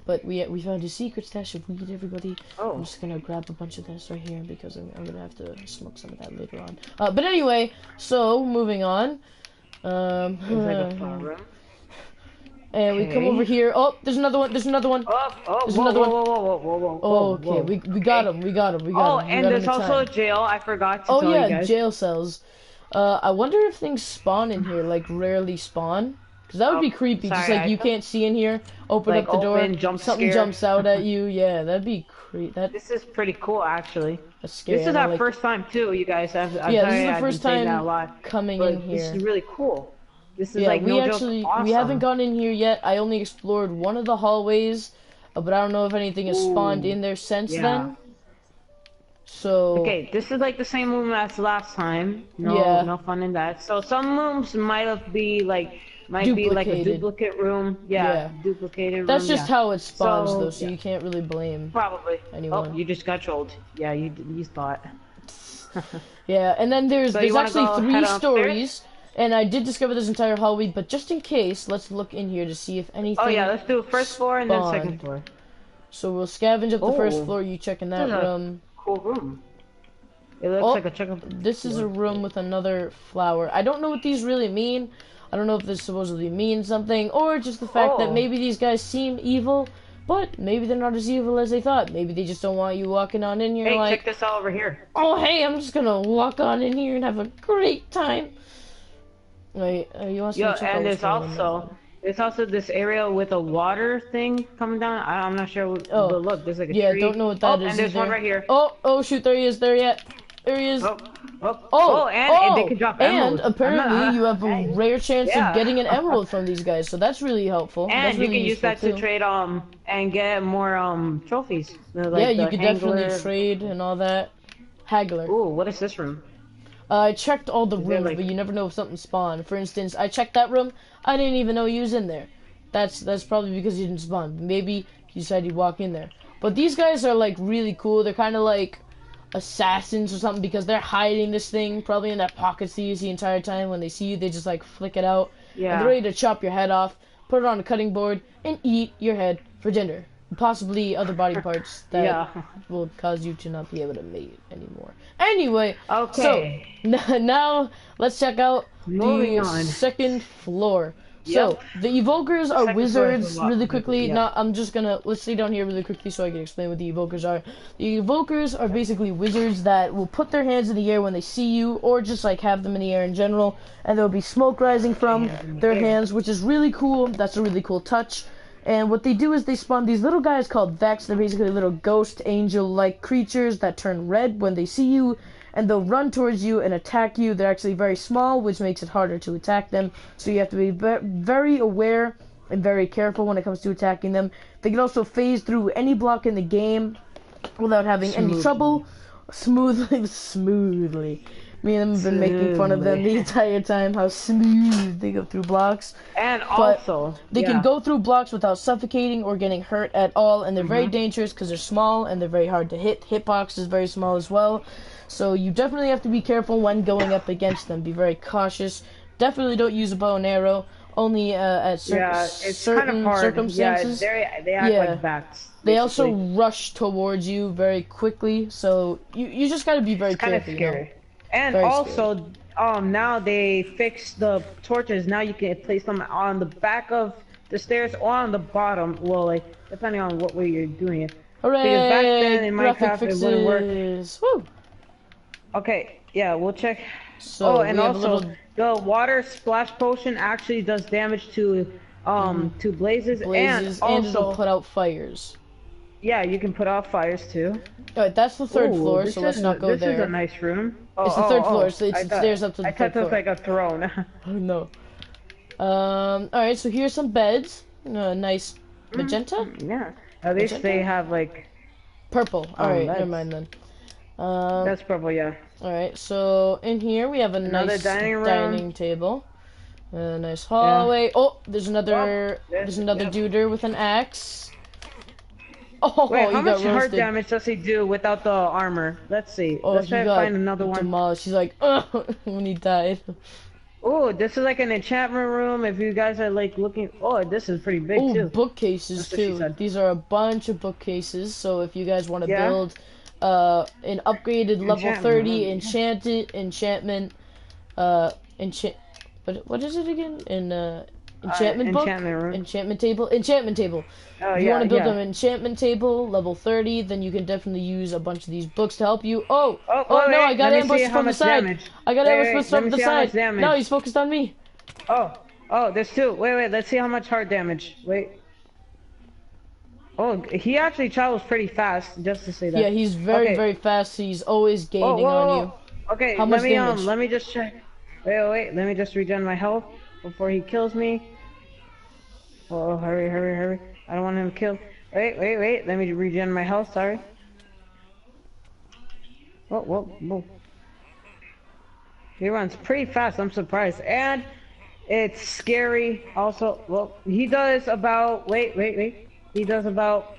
But we found a secret stash of weed, everybody. I'm just gonna grab a bunch of this right here, because I'm gonna have to smoke some of that later on. But anyway, so, moving on. It's like a flower room. And we come over here. Oh, there's another one. There's another one. There's another one. Whoa. Okay, we got him. We got him. Oh, and there's also a jail. I forgot to tell you guys. Jail cells. I wonder if things spawn in here, like rarely spawn. Because that would be creepy. Just like you can't see in here. Open up the door. Something jumps out at you. Yeah, that'd be creepy. This is pretty cool, actually. That's scary. This is our first time too, you guys. This is the first time coming in here. This is really cool. This is like awesome. We haven't gone in here yet. I only explored one of the hallways, but I don't know if anything has spawned in there since then. So okay, this is like the same room as last time. No fun in that. So some rooms might be like a duplicate room. Duplicated room. That's just how it spawns, though. So you can't really blame anyone. Oh, you just got trolled. Yeah, you thought. Yeah, and then there's actually 3 stories. And I did discover this entire hallway, but just in case, let's look in here to see if anything. Oh yeah, let's do first floor and then second floor. So we'll scavenge up the first floor. You checking that room? cool room. It looks Oh, like a chicken. this is a room with another flower. I don't know what these really mean. I don't know if this supposedly means something, or just the fact that maybe these guys seem evil, but maybe they're not as evil as they thought. Maybe they just don't want you walking on in here Hey, like, check this out over here. oh, hey, I'm just gonna walk on in here and have a great time. Wait, you want to check out And what's going on? there's also this area with a water thing coming down. I'm not sure what, Oh, but look, there's like a yeah, tree. don't know what that is And there's either. one right here. Oh, shoot, there he is, there he is. And they can drop emeralds. And apparently you have a rare chance of getting an emerald from these guys, so that's really helpful. And that's really you can use that too. to trade and get more trophies. Like yeah, you the could Hangler. definitely trade and all that. Haggler. Ooh, what is this room? I checked all the Is there, rooms, like- but you never know if something spawned. For instance, I checked that room. I didn't even know you was in there. That's probably because you didn't spawn. Maybe you said you'd walk in there. But these guys are like really cool. They're kind of like assassins or something because they're hiding this thing probably in that pocket you the entire time. When they see you, they just like flick it out. Yeah. And they're ready to chop your head off, put it on a cutting board, and eat your head for dinner. Possibly other body parts that will cause you to not be able to mate anymore. Anyway, Okay. so now let's check out Moving the on. second floor. Yep. So the evokers are second floor is wizards. a lot Really bigger, quickly, yeah. let's stay down here really quickly so I can explain what the evokers are. The evokers are basically wizards that will put their hands in the air when they see you, or just like have them in the air in general, and there'll be smoke rising from their hands, which is really cool. That's a really cool touch. And what they do is they spawn these little guys called Vex. They're basically little ghost angel-like creatures that turn red when they see you, and they'll run towards you and attack you. They're actually very small, which makes it harder to attack them. So you have to be very aware and very careful when it comes to attacking them. They can also phase through any block in the game without having any trouble. Smoothly. Me and them have been making fun of them the entire time, how smooth they go through blocks. And But also, they can go through blocks without suffocating or getting hurt at all, and they're very dangerous because they're small and they're very hard to hit. Hitbox is very small as well, so you definitely have to be careful when going up against them. Be very cautious. Definitely don't use a bow and arrow, only at it's certain kind of hard. circumstances. Yeah, they act like bats. They also basically. rush towards you very quickly, so you just gotta be very Kind of careful. scary. You know? And Very also, now they fixed the torches. Now you can place them on the back of the stairs or on the bottom. Well, like depending on what way you're doing it. Hooray! Because back then in Graphic Minecraft it wouldn't work. fixes. Woo! Okay, yeah, we'll check. So and we have also a little the water splash potion actually does damage to blazes, blazes, and and it'll also put out fires. yeah, you can put out fires too. Alright, that's the third Ooh, floor, this so let's is not go this there. is a nice room. It's the third floor, so it's stairs up to the I third thought it was floor. like a throne. Oh no. Alright, so here's some beds. Nice magenta? Yeah. At least Magenta? they have like Purple. Alright, that's- never mind then. that's purple, yeah. Alright, so in here we have Another nice dining room. dining table. A nice hallway. Oh, there's another Yep. duder with an axe. Oh, Wait, you how got much heart roasted. damage does he do without the armor? Let's see. Oh, Let's he try to got find another one. demolished. He's like, when he died. Oh, this is like an enchantment room. If you guys are like looking, oh, this is pretty big Oh, too. bookcases That's what she too. said. These are a bunch of bookcases. So if you guys want to Yeah. build an upgraded level Enchantment 30 room. enchantment what is it again? Enchantment book? enchantment room. Enchantment table? Enchantment table. Oh, If you yeah, want to build yeah. an enchantment table, level 30, then you can definitely use a bunch of these books to help you. Oh wait, no, I got let me see ambushed how from the much side. damage. I got Wait, ambushed let from me the see how much side. damage. No, he's focused on me. Oh, there's two. Wait, let's see how much heart damage. Wait. Oh, he actually travels pretty fast, just to say that. Yeah, he's very, Okay. very fast. He's always gaining Oh, whoa, on whoa. you. Okay, How much damage? let me just check. Wait, let me just regen my health before he kills me. Oh, hurry. I don't want him killed. Wait, let me regen my health, sorry. Whoa. He runs pretty fast, I'm surprised. And it's scary also. Well, he does about, wait. He does about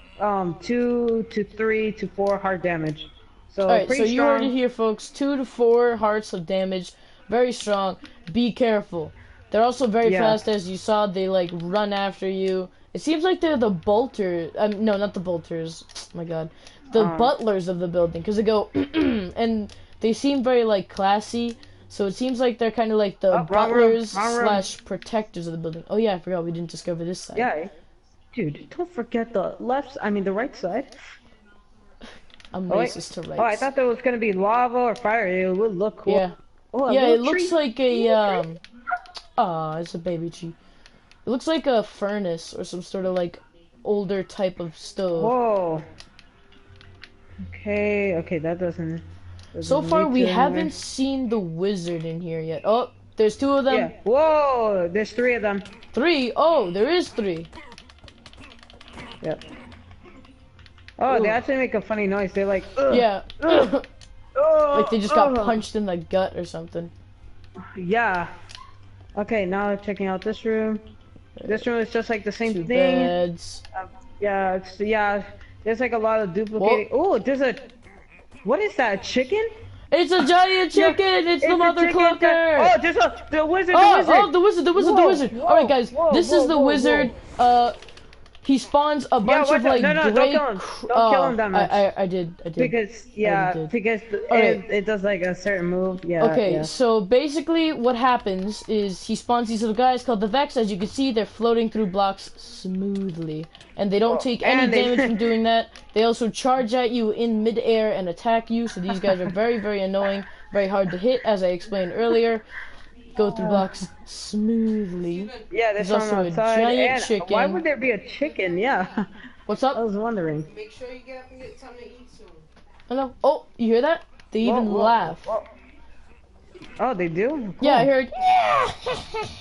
2 to 3 to 4 heart damage. So Alright, pretty so you heard it strong. here, folks. 2 to 4 hearts of damage. Very strong. Be careful. They're also very Yeah. fast, as you saw. They, like, run after you. It seems like they're the bolters. No, not the bolters. Oh my god. the butlers of the building, because they go and they seem very like classy. So it seems like they're kind of like the butlers slash protectors of the building. Oh yeah, I forgot we didn't discover this side. Yeah, dude, don't forget the the right side. I'm racist to rights. Oh, I thought there was gonna be lava or fire. It would look cool. Yeah. Oh, yeah, it looks like a it's a baby tree. It looks like a furnace or some sort of like older type of stove. Whoa. Okay, that doesn't so far we haven't seen the wizard in here yet. Oh, there's 2 of them. Yeah. Whoa, there's 3 of them. 3? Oh, there is 3. Yep. Oh, Ooh. They actually make a funny noise. They're like, ugh, yeah. Ugh, like they just got punched in the gut or something. Yeah. Okay, now checking out this room. This room is just like the same 2 thing. Beds. Yeah. There's like a lot of duplicating. Oh, there's a. What is that? A chicken? It's a giant chicken. It's the mother clucker. Oh, there's the wizard. The wizard. All right, guys. This is the wizard. He spawns a bunch of like no, gray. Don't kill him. Don't kill him that much. I did. Because it does like a certain move. Yeah. Okay, so basically what happens is he spawns these little guys called the Vex. As you can see, they're floating through blocks smoothly, and they don't take any damage from doing that. They also charge at you in midair and attack you. So these guys are very, very annoying, very hard to hit, as I explained earlier. Go through blocks smoothly. Yeah, there's also a giant chicken. Why would there be a chicken? Yeah. What's up? I was wondering. Make sure you get up and get something to eat soon. Hello. Oh, you hear that? They even laugh. Whoa. Oh, they do? Cool. Yeah, I heard.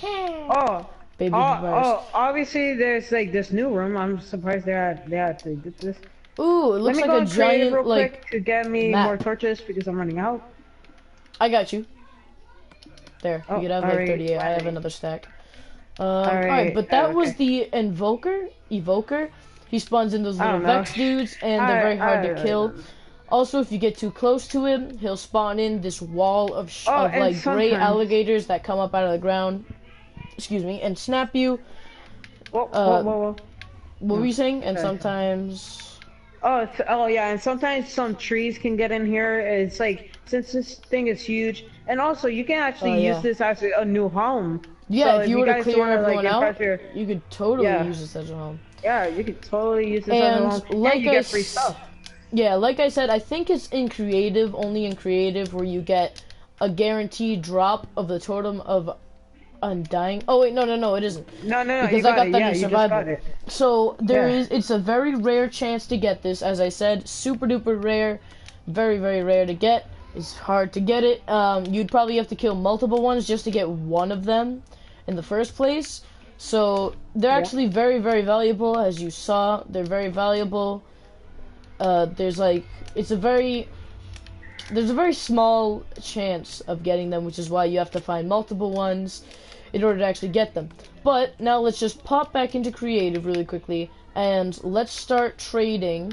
Oh. Baby Obviously there's like this new room. I'm surprised they actually did this. Ooh, it looks like a giant real like quick to get me more torches because I'm running out. I got you. There, you could have like 38. I have another stack. Alright, but that was the Evoker. He spawns in those little Vex dudes, and they're very hard to kill. Also, if you get too close to him, he'll spawn in this wall of like gray alligators that come up out of the ground. Excuse me, and snap you. Whoa. What were you saying? And sometimes. Yeah, and sometimes some trees can get in here. It's like, since this thing is huge, and also you can actually use this as a new home. Yeah, so if you were to clear everyone out, you could totally use this as a home. Yeah, you could totally use this as a home. Like you get free stuff. Yeah, like I said, I think it's in creative, only in creative, where you get a guaranteed drop of the totem of undying. Oh wait, no, it isn't. No, because I got that in survival. So it's a very rare chance to get this. As I said, super duper rare, very, very rare to get. It's hard to get it. You'd probably have to kill multiple ones just to get one of them in the first place. So they're actually very, very valuable. As you saw, they're very valuable. There's a very small chance of getting them, which is why you have to find multiple ones in order to actually get them. But now let's just pop back into creative really quickly, and let's start trading.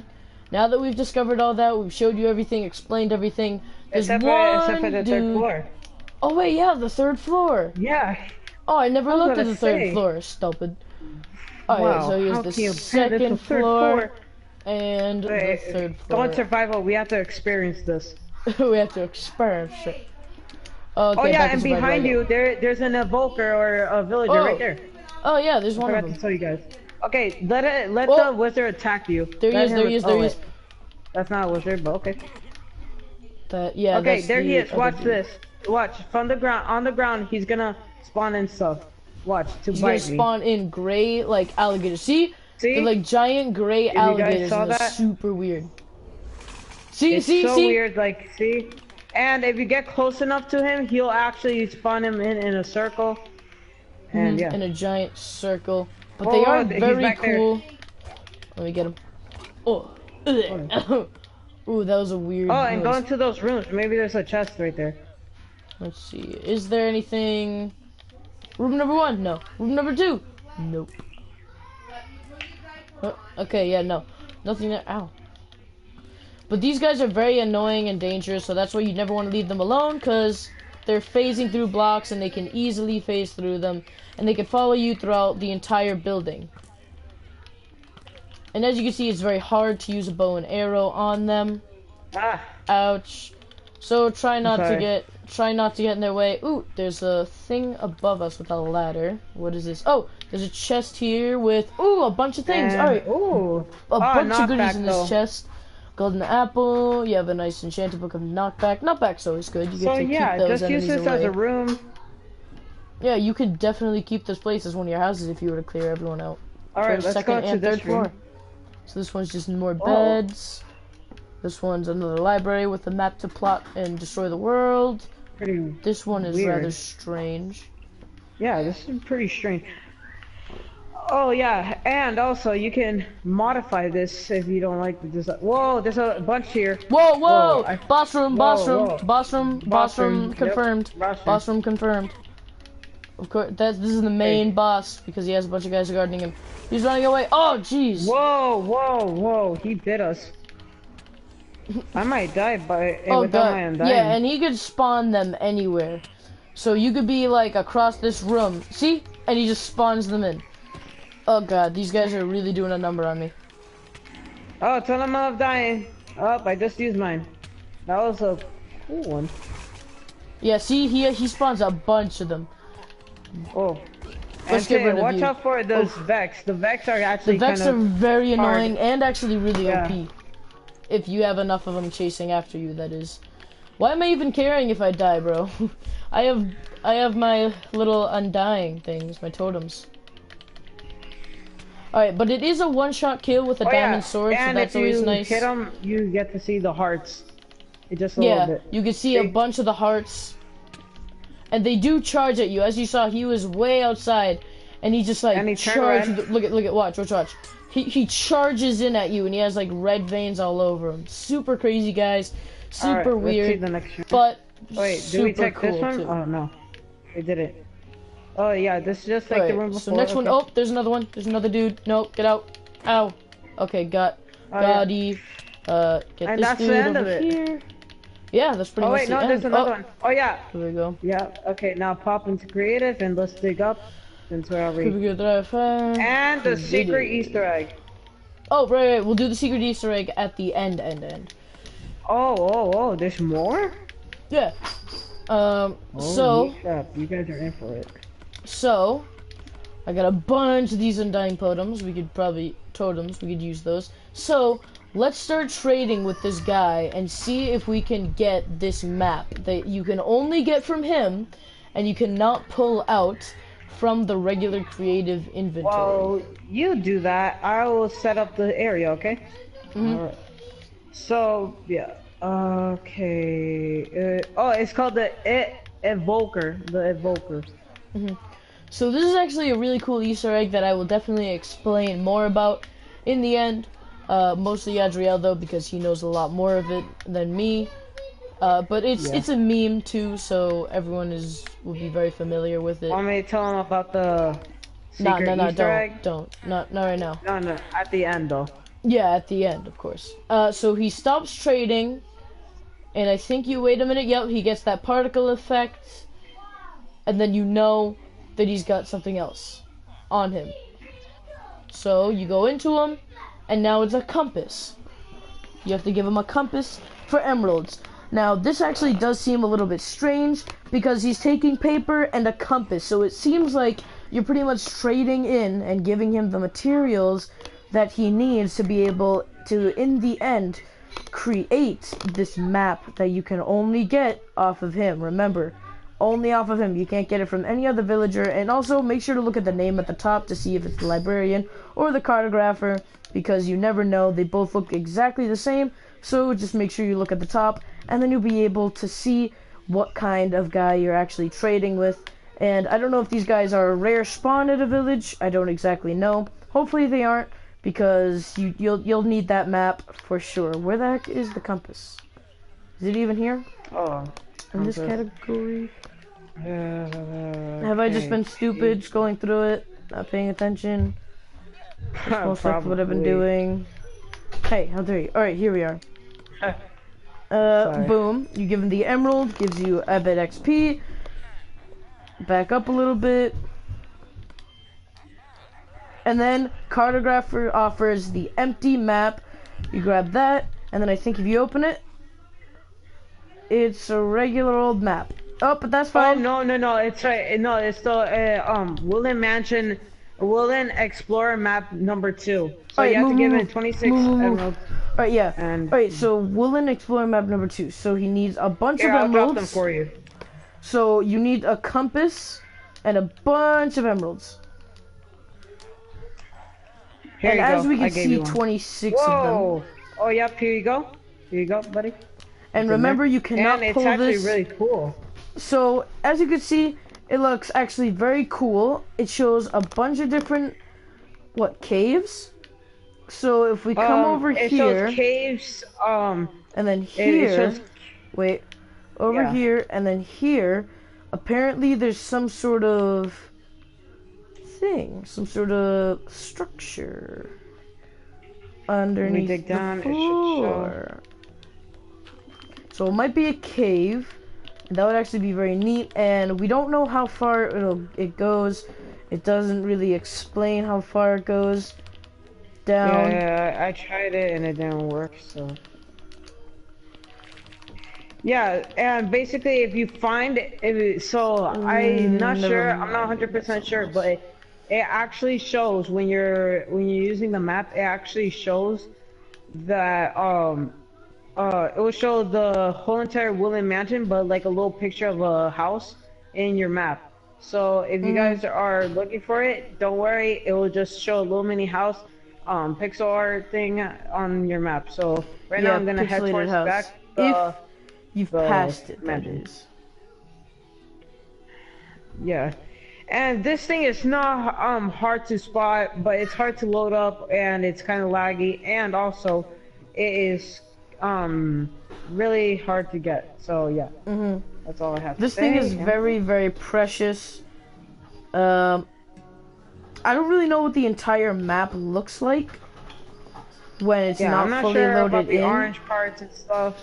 Now that we've discovered all that, we've showed you everything, explained everything. Except for the third floor. Oh wait, yeah, the 3rd floor. Yeah. Oh, I never looked at the 3rd floor. Stupid. Alright, so here's the 2nd floor. And the 3rd floor. Go in survival, we have to experience this. We have to experience it. Okay, and behind you, there's an evoker or a villager right there. Oh yeah, there's one of them. I forgot to tell you guys. Okay, let the wizard attack you. There he is. That's not a wizard, but okay. Okay, there he is. Watch this. Watch from the ground. On the ground, he's gonna spawn in stuff. Watch to he's bite me. He's gonna spawn in gray like alligators. See? They're like giant gray alligators. And they're super weird. It's so weird. Like, see? And if you get close enough to him, he'll actually spawn him in a circle. And in a giant circle. But they are very cool. Let me get him. Oh. Ooh, that was a weird and go into those rooms. Maybe there's a chest right there. Let's see. Is there anything? Room number 1? No. Room number 2? Nope. Okay, yeah, no. Nothing there. Ow. But these guys are very annoying and dangerous, so that's why you never want to leave them alone, because they're phasing through blocks and they can easily phase through them, and they can follow you throughout the entire building. And as you can see, it's very hard to use a bow and arrow on them. Ah. Ouch. So try not sorry. to get in their way. Ooh, there's a thing above us with a ladder. What is this? Oh, there's a chest here with a bunch of things. All right. Ooh. A bunch of goodies knockback, in this though. chest. Golden apple. You have a nice enchanted book of knockback. Knockback's always good. You get So to yeah, keep those just use enemies this as away. a room. Yeah, you could definitely keep this place as one of your houses if you were to clear everyone out. All right, First, let's second, go to and this third floor. room. So this one's just more Oh. beds. This one's another library with a map to plot and destroy the world. Pretty. This one is Weird. rather strange. Yeah, this is pretty strange. Oh yeah, and also you can modify this if you don't like the design. Whoa, there's a bunch here. Whoa, whoa! Whoa, Boss room, boss room, whoa. boss room, boss room, Yep, confirmed. Boss room confirmed. Of course, this is the main boss because he has a bunch of guys guarding him. He's running away. Oh, jeez. Whoa, whoa, whoa! He bit us. I might die by Oh without god. my undying. Yeah, and he could spawn them anywhere. So you could be like across this room. See? And he just spawns them in. Oh god, these guys are really doing a number on me. Oh, tell him I'm dying. Oh, I just used mine. That was a cool one. Yeah, see, he spawns a bunch of them. Oh. Let's And get rid of watch you. out for those Vex. The Vex are The actually Vex are kind of very hard. annoying and actually really Yeah. OP. If you have enough of them chasing after you, that is. Why am I even caring if I die, bro? I have my little undying things, my totems. Alright, but it is a one-shot kill with a diamond sword, so and that's if always you nice. hit them, you get to see the hearts. It just a little Yeah, bit. you can see a Big. bunch of the hearts. And they do charge at you. As you saw, he was way outside. And he just like And he turned charged. red. Look at, watch. He charges in at you and he has like red veins all over him. Super crazy, guys. Super Alright, let's see weird. the next room. But Wait, super do we take cool this one? too. Oh no, we did it. Oh yeah, this is just like the room Alright, before. so next one, okay. oh, there's another one. There's another dude. No, get out. Ow. Okay, got Oh, yeah. Gotti. Get And this that's the dude end over of it. here. Yeah, that's pretty Oh much wait, the no, end. there's another Oh, one. Oh yeah, here we go. yeah. Okay, now pop into creative and let's dig up since we're Here we already. go, drive fast. And the secret Easter egg. Oh, right. We'll do the secret Easter egg at the end. Oh, there's more? Yeah. Holy So, crap, you guys are in for it. I got a bunch of these undying totems. We could use those. So, let's start trading with this guy and see if we can get this map that you can only get from him and you cannot pull out from the regular creative inventory. Well, you do that. I will set up the area, okay? Alright. So, yeah. Okay. Oh, it's called the Evoker. The Evoker. So this is actually a really cool Easter egg that I will definitely explain more about in the end. Mostly Adriel though, because he knows a lot more of it than me. But it's a meme too, so everyone will be very familiar with it. Want me to tell him about the secret No, Easter egg? don't. Not right now. No, at the end though. Yeah, at the end, of course. So he stops trading, and I think you wait a minute. Yep, he gets that particle effect, and then you know that he's got something else on him. So you go into him, and now it's a compass. You have to give him a compass for emeralds. Now, this actually does seem a little bit strange, because he's taking paper and a compass, so it seems like you're pretty much trading in and giving him the materials that he needs to be able to, in the end, create this map that you can only get off of him. Remember, only off of him. You can't get it from any other villager. And also, make sure to look at the name at the top to see if it's the librarian or the cartographer, because you never know. They both look exactly the same, so just make sure you look at the top, and then you'll be able to see what kind of guy you're actually trading with. And I don't know if these guys are a rare spawn at a village. I don't exactly know. Hopefully they aren't, because you'll need that map for sure. Where the heck is the compass? Is it even here? Oh. In this category? Have Have I just been stupid, scrolling through it, not paying attention? That's most likely what I've been doing. Hey, how dare you? Alright, here we are. Sorry. Boom. You give him the emerald, gives you a bit XP. Back up a little bit. And then cartographer offers the empty map. You grab that, and then I think if you open it, it's a regular old map. Oh, but that's fine. Oh no, it's right. No, it's the Woodland Mansion, Woodland Explorer map number 2. So Alright, you have to give move, it 26 move. emeralds. Alright, yeah. And Alright, so Woodland Explorer map number 2. So he needs a bunch here, of I'll emeralds. drop them for you. So you need a compass and a bunch of emeralds. Here And you as go. we I can gave see, you one. 26 of them. Whoa! Oh yep, here you go. Here you go, buddy. And It's in remember, there. you cannot and pull it's actually this. really cool. So as you can see, it looks actually very cool. It shows a bunch of different caves. So if we come over it here, shows caves. and then it here, shows, wait, over yeah. here, and then here, apparently there's some sort of thing, some sort of structure underneath dig down, the it should show. floor. So it might be a cave. That would actually be very neat, and we don't know how far it goes. It doesn't really explain how far it goes down. Yeah, I tried it and it didn't work, so. Yeah, and basically if you find it, so I'm not sure, I'm not 100% sure, but it actually shows when you're using the map, it actually shows that it will show the whole entire Woodland Mansion, but like a little picture of a house in your map. So if you guys are looking for it, don't worry, it will just show a little mini house, pixel art thing on your map. So right now I'm gonna head pixelated towards house. back. If you've the passed it, that mansion. is. Yeah. And this thing is not hard to spot, but it's hard to load up and it's kind of laggy, and also it is really hard to get. So yeah, that's all I have This to say. thing is very, very precious. I don't really know what the entire map looks like when it's I'm not not fully sure loaded about the in. orange parts and stuff.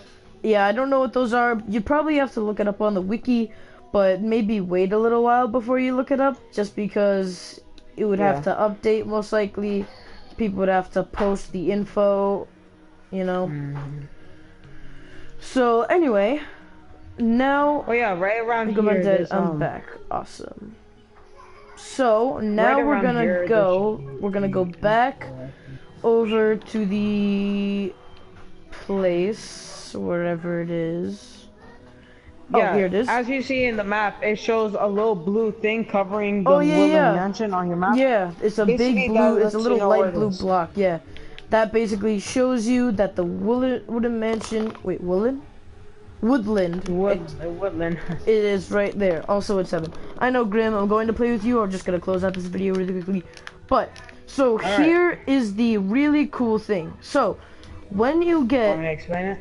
Yeah, I don't know what those are. You probably have to look it up on the wiki, but maybe wait a little while before you look it up, just because it would have to update most likely. People would have to post the info, you know. So anyway, now Oh yeah, right around go here. back there's, I'm back. Awesome. So now Right we're around gonna here, go back over to the place, wherever it is. Yeah, Oh, here it is. as you see in the map, it shows a little blue thing covering the Oh, yeah, Woodland yeah. Mansion on your map. Yeah, it's a Basically, big that blue, lets it's a you little know where light it blue is. block, yeah. That basically shows you that the Woodland Mansion, wait, Woodland? Woodland. Woodland. It is right there, also at 7. I know, Grim, I'm going to play with you, I'm just going to close out this video really quickly. But, so here is the really cool thing. So, when you get... Want me to explain it?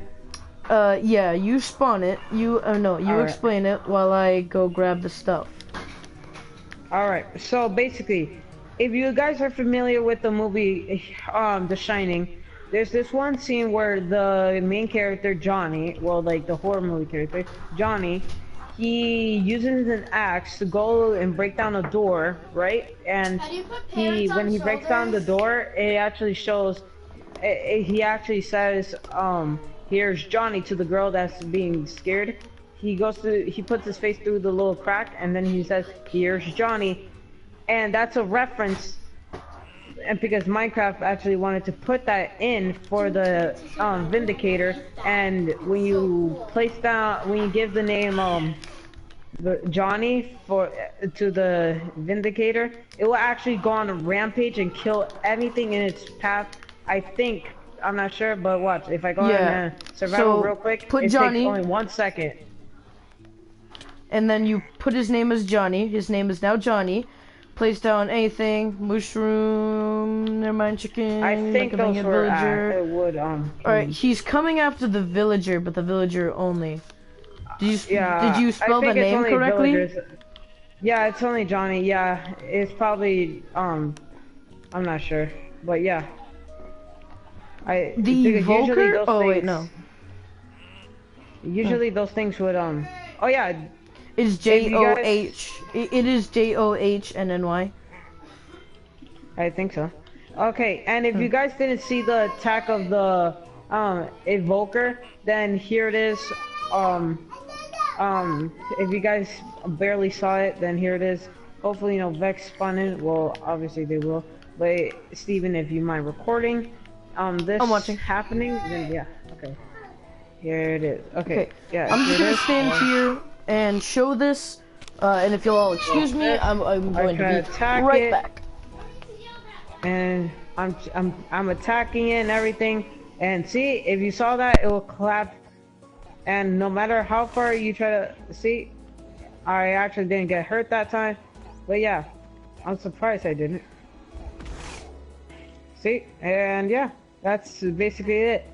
Yeah, you spawn it, you explain it while I go grab the stuff. Alright, so basically, if you guys are familiar with the movie, The Shining, there's this one scene where the main character, Johnny, well, like the horror movie character, Johnny, he uses an axe to go and break down a door, right? And when he breaks down the door, it actually shows, he actually says, here's Johnny to the girl that's being scared. He puts his face through the little crack, and then he says, here's Johnny. And that's a reference, and because Minecraft actually wanted to put that in for the Vindicator, and when you give the name Johnny to the Vindicator, it will actually go on a rampage and kill anything in its path. I think, I'm not sure, but watch, if I go on survival real quick, put it Johnny, takes only 1 second. And then you put his name as Johnny. His name is now Johnny. Place down anything, mushroom, never mind, chicken. I think those were it would Alright, he's coming after the villager, but the villager only. Did you spell the name correctly? Villagers. Yeah, it's only Johnny. Yeah, it's probably I'm not sure, but yeah. The Evoker? Oh wait, no. Usually those things would oh yeah. It's J-O-H. It is J-O-H-N-N-Y. I think so. Okay, and if you guys didn't see the attack of the evoker, then here it is. If you guys barely saw it, then here it is. Hopefully, Vex spawn in. Well, obviously they will. But Steven, if you mind recording, this I'm watching. happening, then yeah, okay. Here it is. Okay, yeah. I'm just here it gonna is. stand here and show this. And if you'll all excuse me, I'm going to be attack right it. back. And I'm attacking it and everything. And see, if you saw that, it will clap. And no matter how far you try to see, I actually didn't get hurt that time. But yeah, I'm surprised I didn't. See, and yeah, that's basically it.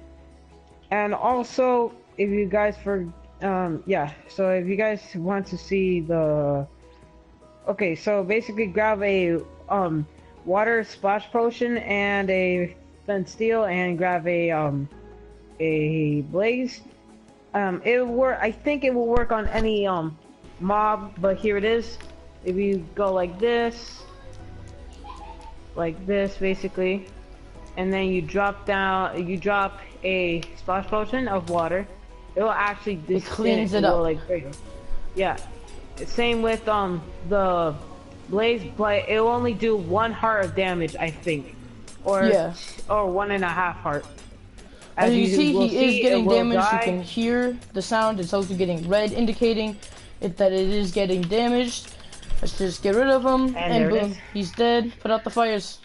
And also, if you guys yeah, so if you guys want to see the, okay, so basically grab a water splash potion and a flint steel and grab a blaze. It will work. I think it will work on any mob, but here it is. If you go like this basically, and then you drop down, you drop a splash potion of water, it will actually It cleans it up. Like, there you go. Yeah. Same with the blaze, but it will only do 1 heart of damage, I think, or 1.5 heart. As you see, he is getting damaged. You can hear the sound. It's also getting red, indicating that it is getting damaged. Let's just get rid of him, and boom, he's dead. Put out the fires.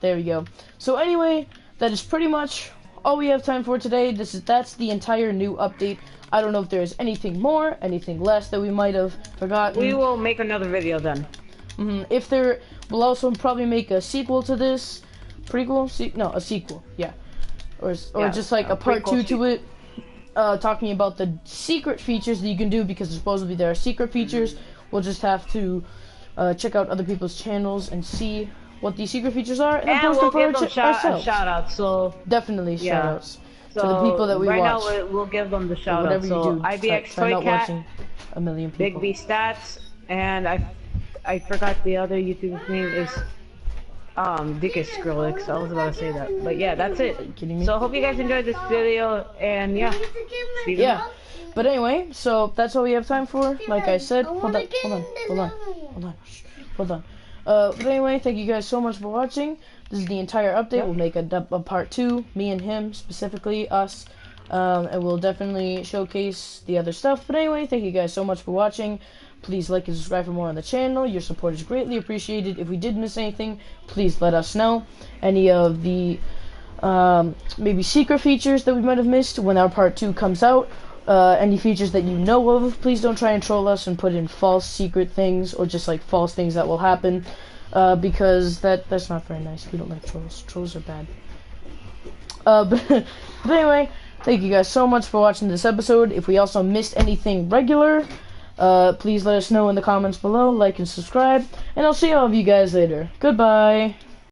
There we go. So anyway, that is pretty much all we have time for today. That's the entire new update. I don't know if there is anything more, anything less that we might have forgotten. We will make another video then. If there, we'll also probably make a sequel to this. Prequel? No, a sequel. Yeah. Or just like a part 2 to it, talking about the secret features that you can do, because supposedly there are secret features. We'll just have to check out other people's channels and see what these secret features are, and then we'll give them ourselves. shout out. So definitely shout outs so to the people that we right watch. Now we'll give them the shout whatever out. So you do, IBX try Toy not Cat, watching a million people. Big B Stats, and I forgot the other YouTuber's name is Dickus Skrillex. I was about to say that, but yeah, that's it. Are you kidding me? So hope you guys enjoyed this video, and yeah, Steven. Yeah. But anyway, so that's all we have time for. Like I said, hold on. But anyway, thank you guys so much for watching. This is the entire update. We'll make a part 2, me and him, specifically us, and we'll definitely showcase the other stuff. But anyway, thank you guys so much for watching. Please like and subscribe for more on the channel. Your support is greatly appreciated. If we did miss anything, please let us know. Any of the maybe secret features that we might have missed when our part 2 comes out. Any features that you know of, please don't try and troll us and put in false secret things or just like false things that will happen, because that's not very nice. We don't like trolls. Trolls are bad. But anyway, thank you guys so much for watching this episode. If we also missed anything regular, please let us know in the comments below, like and subscribe, and I'll see all of you guys later. Goodbye.